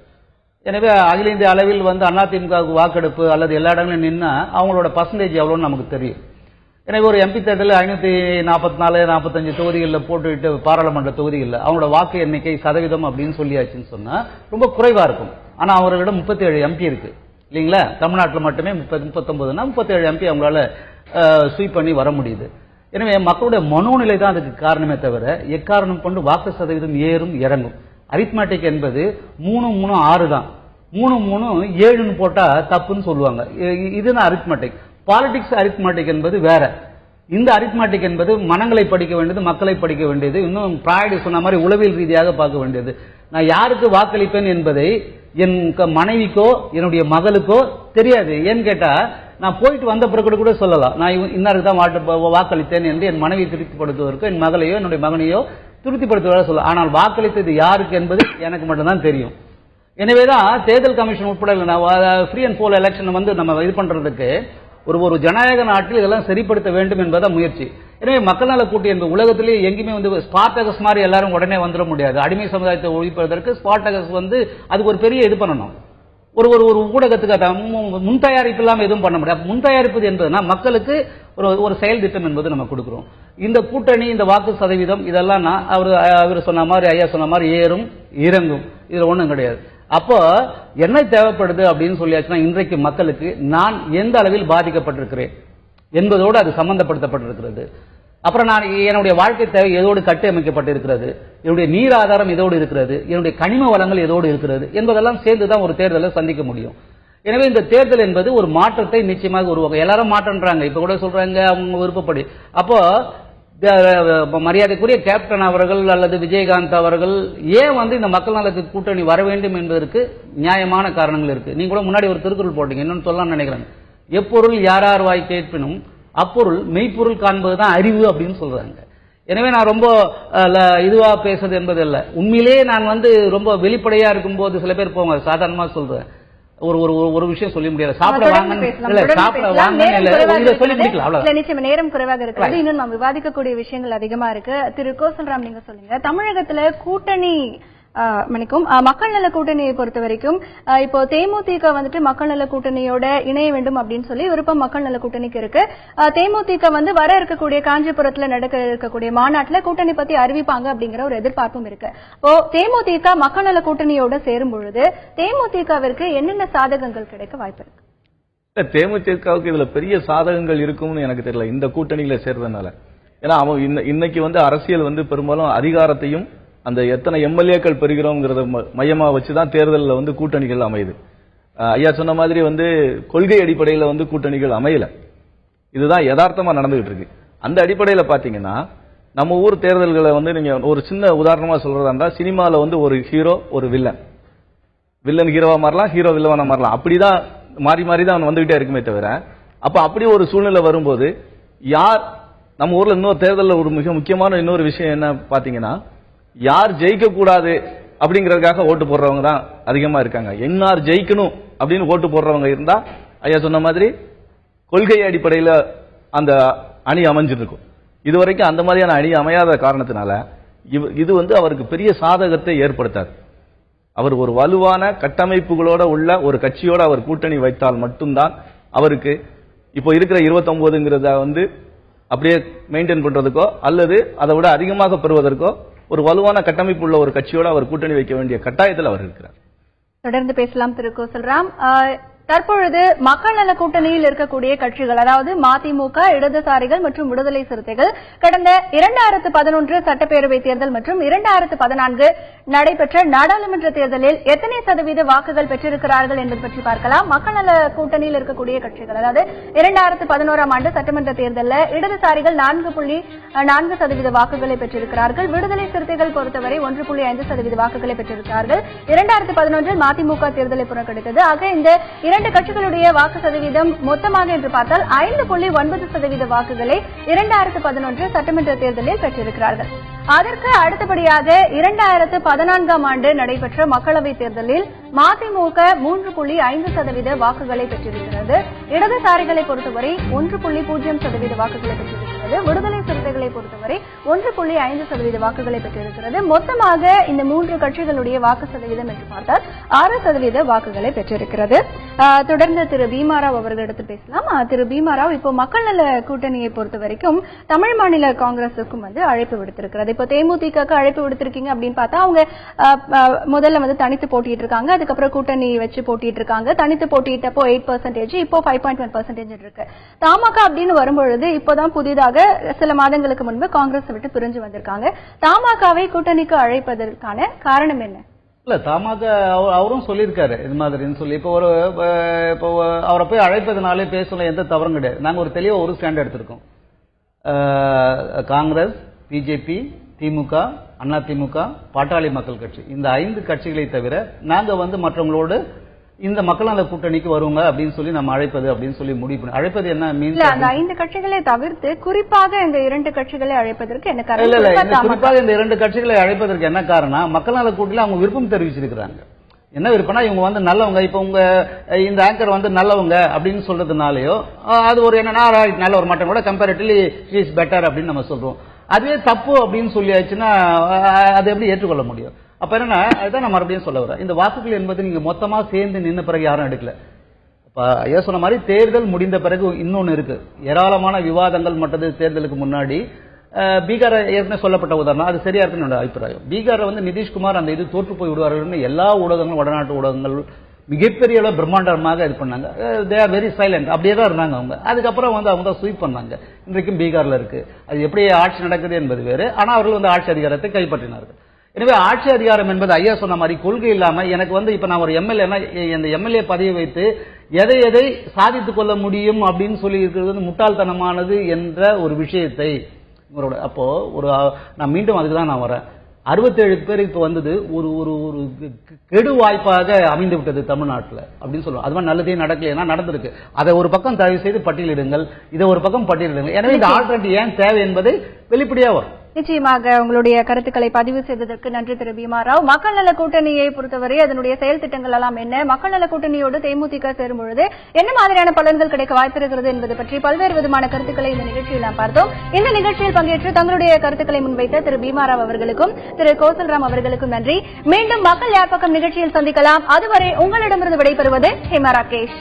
எனவே அகில இந்திய அளவில் வந்து அதிமுகவுக்கு வாக்கெடுப்பு அல்லது எல்லா இடங்களும் நின்னா அவங்களோட பர்சன்டேஜ் எவ்வளோன்னு நமக்கு தெரியும். எனவே ஒரு எம்பி தேர்தலில் 544, 45 தொகுதிகளில் போட்டுவிட்டு பாராளுமன்ற தொகுதிகளில் அவங்களோட வாக்கு எண்ணிக்கை சதவீதம் அப்படின்னு சொல்லியாச்சுன்னு சொன்னா ரொம்ப குறைவா இருக்கும். ஆனா அவர்களிடம் 37 எம்பி இருக்கு இல்லைங்களா? தமிழ்நாட்டில் மட்டுமே 39னா 37 எம்பி அவங்களால ஸ்வீப் பண்ணி வர முடியுது. எனவே மக்களுடைய மனோநிலை தான் அதுக்கு காரணமே தவிர எக்காரணம் கொண்டு வாக்கு சதவீதம் ஏறும் இறங்கும். அரித்மேட்டிக் என்பது 3, 3, 6 தான். 3, 3, 7ன்னு போட்டா தப்புன்னு சொல்லுவாங்க. இதுதான் அரித்மேட்டிக். பாலிடிக்ஸ் அரித்மேட்டிக் என்பது வேற. இந்த அரித்மேட்டிக் என்பது மனங்களை படிக்க வேண்டியது, மக்களை படிக்க வேண்டியது, இன்னும் பிராய்டு சொன்ன மாதிரி உளவியல் ரீதியாக பார்க்க வேண்டியது. நான் யாருக்கு வாக்களிப்பேன் என்பதை என் மனைவிக்கோ என்னுடைய மகளுக்கோ தெரியாது. ஏன்னு கேட்டா நான் போயிட்டு வந்த பிறகு கூட சொல்லலாம், நான் இன்னாருக்கு தான் வாக்களித்தேன் என்று என் மனைவியை திருப்திப்படுத்துவதற்கு என் மகளையோ என்னுடைய மகனையோ திருப்திப்படுத்துவதாக சொல்லலாம். ஆனால் வாக்களித்தது யாருக்கு என்பது எனக்கு மட்டும்தான் தெரியும். எனவேதான் தேர்தல் கமிஷன் உட்பட ஃப்ரீ அண்ட் ஃபோர் எலெக்ஷன் வந்து நம்ம இது பண்றதுக்கு ஒரு ஜனநாயக நாட்டில் இதெல்லாம் சரிப்படுத்த வேண்டும் என்பதான் முயற்சி. எனவே மக்கள் நல கூட்டணி என்பது உலகத்திலேயே எங்கேயுமே வந்து ஸ்பார்டகஸ் மாதிரி எல்லாரும் உடனே வந்துட முடியாது. அடிமை சமுதாயத்தை ஒழிப்பதற்கு ஸ்பார்டகஸ் வந்து அதுக்கு ஒரு பெரிய இது பண்ணணும். ஒரு ஊடகத்துக்கு முன் தயாரிப்பு இல்லாமல் எதுவும் பண்ண முடியாது. முன் தயாரிப்பு என்பதுனா மக்களுக்கு ஒரு செயல் திட்டம் என்பது நம்ம கொடுக்கிறோம். இந்த கூட்டணி, இந்த வாக்கு சதவீதம் இதெல்லாம் அவர் சொன்ன மாதிரி, ஐயா சொன்ன மாதிரி ஏறும் இறங்கும், இதுல ஒண்ணும் கிடையாது. அப்போ என்ன தேவைப்படுது அப்படின்னு சொல்லியாச்சுன்னா இன்றைக்கு மக்களுக்கு நான் எந்த அளவில் பாதிக்கப்பட்டிருக்கிறேன் என்பதோடு அது சம்பந்தப்படுத்தப்பட்டிருக்கிறது. அப்புறம் நான் என்னுடைய வாழ்க்கை தேவை எதோடு கட்டி அமைக்கப்பட்டிருக்கிறது, என்னுடைய நீர் ஆதாரம் எதோடு இருக்கிறது, என்னுடைய கனிம வளங்கள் எதோடு இருக்கிறது என்பதெல்லாம் சேர்ந்துதான் ஒரு தேர்தலை சந்திக்க முடியும். எனவே இந்த தேர்தல் என்பது ஒரு மாற்றத்தை நிச்சயமாக உருவாக்கும். எல்லாரும் மாற்றம்ன்றாங்க, இப்ப கூட சொல்றாங்க அவங்க விருப்பப்படி. அப்போ மரியாதைக்குரிய கேப்டன் அவர்கள் அல்லது விஜயகாந்த் அவர்கள் ஏன் வந்து இந்த மக்கள் நல கூட்டணி வர வேண்டும் என்பதற்கு நியாயமான காரணங்கள் இருக்கு. நீங்க கூட முன்னாடி ஒரு திருக்குறள் போட்டீங்க, இன்னொன்னு சொல்லலாம்னு நினைக்கிறேன். எப்பொருள் யார் வாய் கேட்பினும் அப்பொருள் மெய்ப்பொருள் காண்பதுதான் அறிவு அப்படின்னு சொல்றாங்க. எனவே நான் ரொம்ப இதுவா பேசுறது என்பது இல்ல, உண்மையிலேயே நான் வந்து ரொம்ப வெளிப்படையா இருக்கும்போது சில பேர் போங்க சாதாரணமா சொல்றேன். ஒரு விஷயம் சொல்ல முடியாது. சாப்பிட வாங்க சொல்லி முடிக்கலாம், அவ்வளவு. நிச்சயமா நேரம் குறைவாக இருக்கிறது. இன்னும் நம்ம விவாதிக்கக்கூடிய விஷயங்கள் அதிகமா இருக்கு. திரு கோசல்ராம், நீங்க சொல்லுங்க, தமிழகத்துல கூட்டணி மக்கள் நல கூட்டணியை பொறுத்த வரைக்கும் இப்போ தேமுதிக வந்துட்டு மக்கள் நல கூட்டணியோட இணைய வேண்டும் அப்படின்னு சொல்லி விருப்பம் மக்கள் நல கூட்டணிக்கு இருக்கு. தேமுதிக வந்து வர இருக்கக்கூடிய காஞ்சிபுரத்துல நடக்க இருக்கக்கூடிய மாநாட்டுல கூட்டணி பத்தி அறிவிப்பாங்க அப்படிங்கிற ஒரு எதிர்பார்ப்பும் இருக்கு. இப்போ தேமுதிக மக்கள் நல கூட்டணியோட சேரும் பொழுது தேமுதிகவிற்கு என்னென்ன சாதகங்கள் கிடைக்க வாய்ப்பு இருக்கு? தேமுதிகவுக்கு இதுல பெரிய சாதகங்கள் இருக்கும்னு எனக்கு தெரியல இந்த கூட்டணியில சேர்றதுனால. ஏன்னா அவன் இன்னைக்கு வந்து அரசியல் வந்து பெரும்பாலும் அதிகாரத்தையும் அந்த எத்தனை எம்எல்ஏக்கள் பெறுகிறோங்கிறத மையமா வச்சுதான் தேர்தலில் வந்து கூட்டணிகள் அமையுது. ஐயா சொன்ன மாதிரி வந்து கொள்கை அடிப்படையில் வந்து கூட்டணிகள் அமையல. இதுதான் யதார்த்தமா நடந்துகிட்டு இருக்கு. அந்த அடிப்படையில் பாத்தீங்கன்னா நம்ம ஊர் தேர்தல்களை வந்து நீங்க ஒரு சின்ன உதாரணமா சொல்றதா இருந்தா, சினிமால வந்து ஒரு ஹீரோ ஒரு வில்லன் ஹீரோவா மாறலாம், ஹீரோ வில்லவனா மாறலாம். அப்படிதான் மாறி மாறி தான் வந்துகிட்டே இருக்குமே தவிர, அப்ப அப்படி ஒரு சூழ்நிலை வரும்போது யார் நம்ம ஊர்ல இன்னொரு தேர்தலில் ஒரு மிக முக்கியமான இன்னொரு விஷயம் என்ன பாத்தீங்கன்னா, யார் ஜெயிக்க கூடாது அப்படிங்கறதுக்காக ஓட்டு போடுறவங்க தான் அதிகமா இருக்காங்க. என்னார் ஜெயிக்கணும் அப்படின்னு ஓட்டு போடுறவங்க இருந்தா ஐயா சொன்ன மாதிரி கொள்கை அடிப்படையில அந்த அணி அமைஞ்சிருக்கும். இதுவரைக்கும் அந்த மாதிரியான அணி அமையாத காரணத்தினால இது அவருக்கு பெரிய சாதகத்தை ஏற்படுத்தாது. அவர் ஒரு வலுவான கட்டமைப்புகளோட உள்ள ஒரு கட்சியோட அவர் கூட்டணி வைத்தால் மட்டும்தான் அவருக்கு இப்போ இருக்கிற 29ங்கிறத அப்படியே மெயின்டைன் பண்றதுக்கோ அல்லது அதை விட அதிகமாக பெறுவதற்கோ ஒரு வலுவான கட்டமைப்பு உள்ள ஒரு கட்சியோட அவர் கூட்டணி வைக்க வேண்டிய கட்டாயத்தில் அவர் இருக்கிறார். தொடர்ந்து பேசலாம் திரு கோசல்ராம். தற்பொழுது மக்கள் நல கூட்டணியில் இருக்கக்கூடிய கட்சிகள், அதாவது மதிமுக, இடதுசாரிகள் மற்றும் விடுதலை சிறுத்தைகள் கடந்த 2011 சட்டப்பேரவை தேர்தல் மற்றும் 2014 நடைபெற்ற நாடாளுமன்ற தேர்தலில் எத்தனை சதவீத வாக்குகள் பெற்றிருக்கிறார்கள் என்பது பற்றி பார்க்கலாம். மக்கள் நல கூட்டணியில் இருக்கக்கூடிய கட்சிகள், அதாவது 2011ஆம் ஆண்டு சட்டமன்ற தேர்தலில் இடதுசாரிகள் 4.4% வாக்குகளை பெற்றிருக்கிறார்கள். விடுதலை சிறுத்தைகள் பொறுத்தவரை 1.5% வாக்குகளை பெற்றிருக்கிறார்கள். 2011 மதிமுக தேர்தலை புறக்கணித்தது. ஆக இந்த இரண்டு கட்சிகளுடைய வாக்கு சதவீதம் மொத்தமாக என்று பார்த்தால் 5.9% வாக்குகளை 2011 சட்டமன்ற தேர்தலில் பெற்றிருக்கிறார்கள். அதற்கு அடுத்தபடியாக 2014ஆம் ஆண்டு நடைபெற்ற மக்களவைத் தேர்தலில் மதிமுக 3.5% வாக்குகளை பெற்றிருக்கிறது. இடதுசாரிகளை பொறுத்தவரை 1.0% வாக்குகளை பெற்றிருக்கிறது. விடுதலை சிறுத்தைகளை பொறுத்தவரை 1.5% வாக்குகளை பெற்றிருக்கிறது. மொத்தமாக இந்த மூன்று கட்சிகளுடைய வாக்கு சதவீதம் என்று பார்த்தால் 6% வாக்குகளை பெற்றிருக்கிறது. தொடர்ந்து திரு பீமாராவ் அவர்களிடத்தில் பேசலாம். திரு பீமாராவ், இப்போ மக்கள் நல கூட்டணியை பொறுத்த வரைக்கும் தமிழ் மாநில காங்கிரசுக்கும் அழைப்பு விடுத்திருக்கிறது. இப்போ தேமுதிகக்கு அழைப்பு விடுத்திருக்கீங்க அப்படின்னு பார்த்தா அவங்க முதல்ல தனித்து போட்டிட்டு இருக்காங்க, அதுக்கப்புறம் கூட்டணி வச்சு போட்டிட்டு இருக்காங்க. தனித்து போட்டிட்டப்போ 8%, இப்போ 5.1% இருக்கு. தமாக அப்படின்னு வரும்பொழுது இப்போதான் புதிதாக சில மாதங்களுக்கு முன்பு காங்கிரஸ் விட்டு பிரிஞ்சு வந்திருக்காங்க. தமாகவை கூட்டணிக்கு அழைப்பதற்கான காரணம் என்ன? இல்ல, தமாக அவரும் சொல்லியிருக்காரு இது மாதிரின்னு சொல்லி. இப்போ அவரை போய் அழைப்பதனாலே பேசல எந்த தவறும் கிடையாது. நாங்க ஒரு தெளிவா ஒரு ஸ்டாண்ட் எடுத்திருக்கோம். காங்கிரஸ், பிஜேபி, திமுக, அதிமுக, பாட்டாளி மக்கள் கட்சி, இந்த 5 கட்சிகளை தவிர நாங்க மற்றவங்களோடு இந்த மக்கள் நல கூட்டணிக்கு வருவாங்க அப்படின்னு சொல்லி நம்ம அழைப்பது அப்படின்னு சொல்லி முடிவு பண்ணி அழைப்பது என்ன மீன்ஸ் அந்த 5 கட்சிகளை தவிர்த்து குறிப்பாக இந்த 2 கட்சிகளை அழைப்பதற்கு என்ன காரணம்? இல்ல, குறிப்பாக இந்த 2 கட்சிகளை அழைப்பதற்கு என்ன காரணம்? மக்கள் நல கூட்டணியில அவங்க விருப்பம் தெரிவிச்சிருக்கிறாங்க. என்ன விருப்பம்னா இவங்க நல்லவங்க, இப்ப உங்க இந்த ஆங்கர் நல்லவங்க அப்படின்னு சொல்றதுனாலயோ அது ஒரு என்னன்னா நல்ல ஒரு மட்டம் கூட கம்பேரிட்டிவ்லி இஸ் பெட்டர் அப்படின்னு நம்ம சொல்றோம். அதுவே தப்பு அப்படின்னு சொல்லியாச்சுன்னா அதை எப்படி ஏற்றுக்கொள்ள முடியும்? அப்ப என்னன்னா அதுதான் நான் மறுபடியும் சொல்ல வரேன். இந்த வாக்குகள் என்பது நீங்க மொத்தமா சேர்ந்து நின்ன பிறகு யாரும் எடுக்கல. ஐயா சொன்ன மாதிரி தேர்தல் முடிந்த பிறகு இன்னொன்னு இருக்கு. ஏராளமான விவாதங்கள் மற்றது தேர்தலுக்கு முன்னாடி பீகார் ஏற்கனவே சொல்லப்பட்ட உதாரணம் அது சரியா இருக்குன்னு என்னோட அபிப்பிராயம். பீகார் நிதிஷ்குமார் அந்த இது தோற்று போய் விடுவார்கள் எல்லா ஊடகங்களும் வடநாட்டு ஊடகங்கள் மிகப்பெரிய அளவு பிரம்மாண்டமாக இது பண்ணாங்க. தே ஆர் வெரி சைலண்ட், அப்படியே தான் இருந்தாங்க அவங்க. அதுக்கப்புறம் அவங்க தான் ஸ்வீப் பண்ணாங்க. இன்றைக்கும் பீகார்ல இருக்கு. அது எப்படி ஆட்சி நடக்குது என்பது வேறு. ஆனா அவர்கள் ஆட்சி அதிகாரத்தை கைப்பற்றினார்கள். எனவே ஆட்சி அதிகாரம் என்பது ஐயா சொன்ன மாதிரி கொள்கை இல்லாம எனக்கு இப்ப நான் ஒரு எம்எல்ஏனா இந்த எம்எல்ஏ பதவியை வைத்து எதை எதை சாதித்துக் கொள்ள முடியும் அப்படின்னு சொல்லி இருக்கிறது முட்டாள்தனமானது என்ற ஒரு விஷயத்தை அப்போ நான் மீண்டும் அதுக்குதான் நான் வரேன். 67 பேர் இப்ப வந்தது ஒரு ஒரு ஒரு கெடு வாய்ப்பாக அமைந்து விட்டது தமிழ்நாட்டில் அப்படின்னு சொல்லுவோம். அது மாதிரி நல்லதே நடக்கலைன்னா நடந்திருக்கு. அதை ஒரு பக்கம் தயவு செய்து பட்டியலிடுங்கள், இதை ஒரு பக்கம் பட்டியலிடுங்கள். எனவே இந்த ஆல்டர்னேட்டிவ் ஏன் தேவை என்பதை வெளிப்படையா வரும். நிச்சயமாக உங்களுடைய கருத்துக்களை பதிவு செய்ததற்கு நன்றி திரு பீமாராவ். மக்கள் நல கூட்டணியை பொறுத்தவரை அதனுடைய செயல் திட்டங்கள் எல்லாம் என்ன, மக்கள் நல கூட்டணியோடு தேமுதிக சேரும் பொழுது என்ன மாதிரியான பலன்கள் கிடைக்க வாய்ப்பிருக்கிறது என்பது பற்றி பல்வேறு விதமான கருத்துக்களை இந்த நிகழ்ச்சியில் நாம் பார்த்தோம். இந்த நிகழ்ச்சியில் பங்கேற்று தங்களுடைய கருத்துக்களை முன்வைத்த திரு பீமாராவ் அவர்களுக்கும் திரு கோசல்ராம் அவர்களுக்கும் நன்றி. மீண்டும் மக்கள் யார் பக்கம் நிகழ்ச்சியில் சந்திக்கலாம். அதுவரை உங்களிடமிருந்து விடைபெறுவது ஹேமா ராகேஷ்.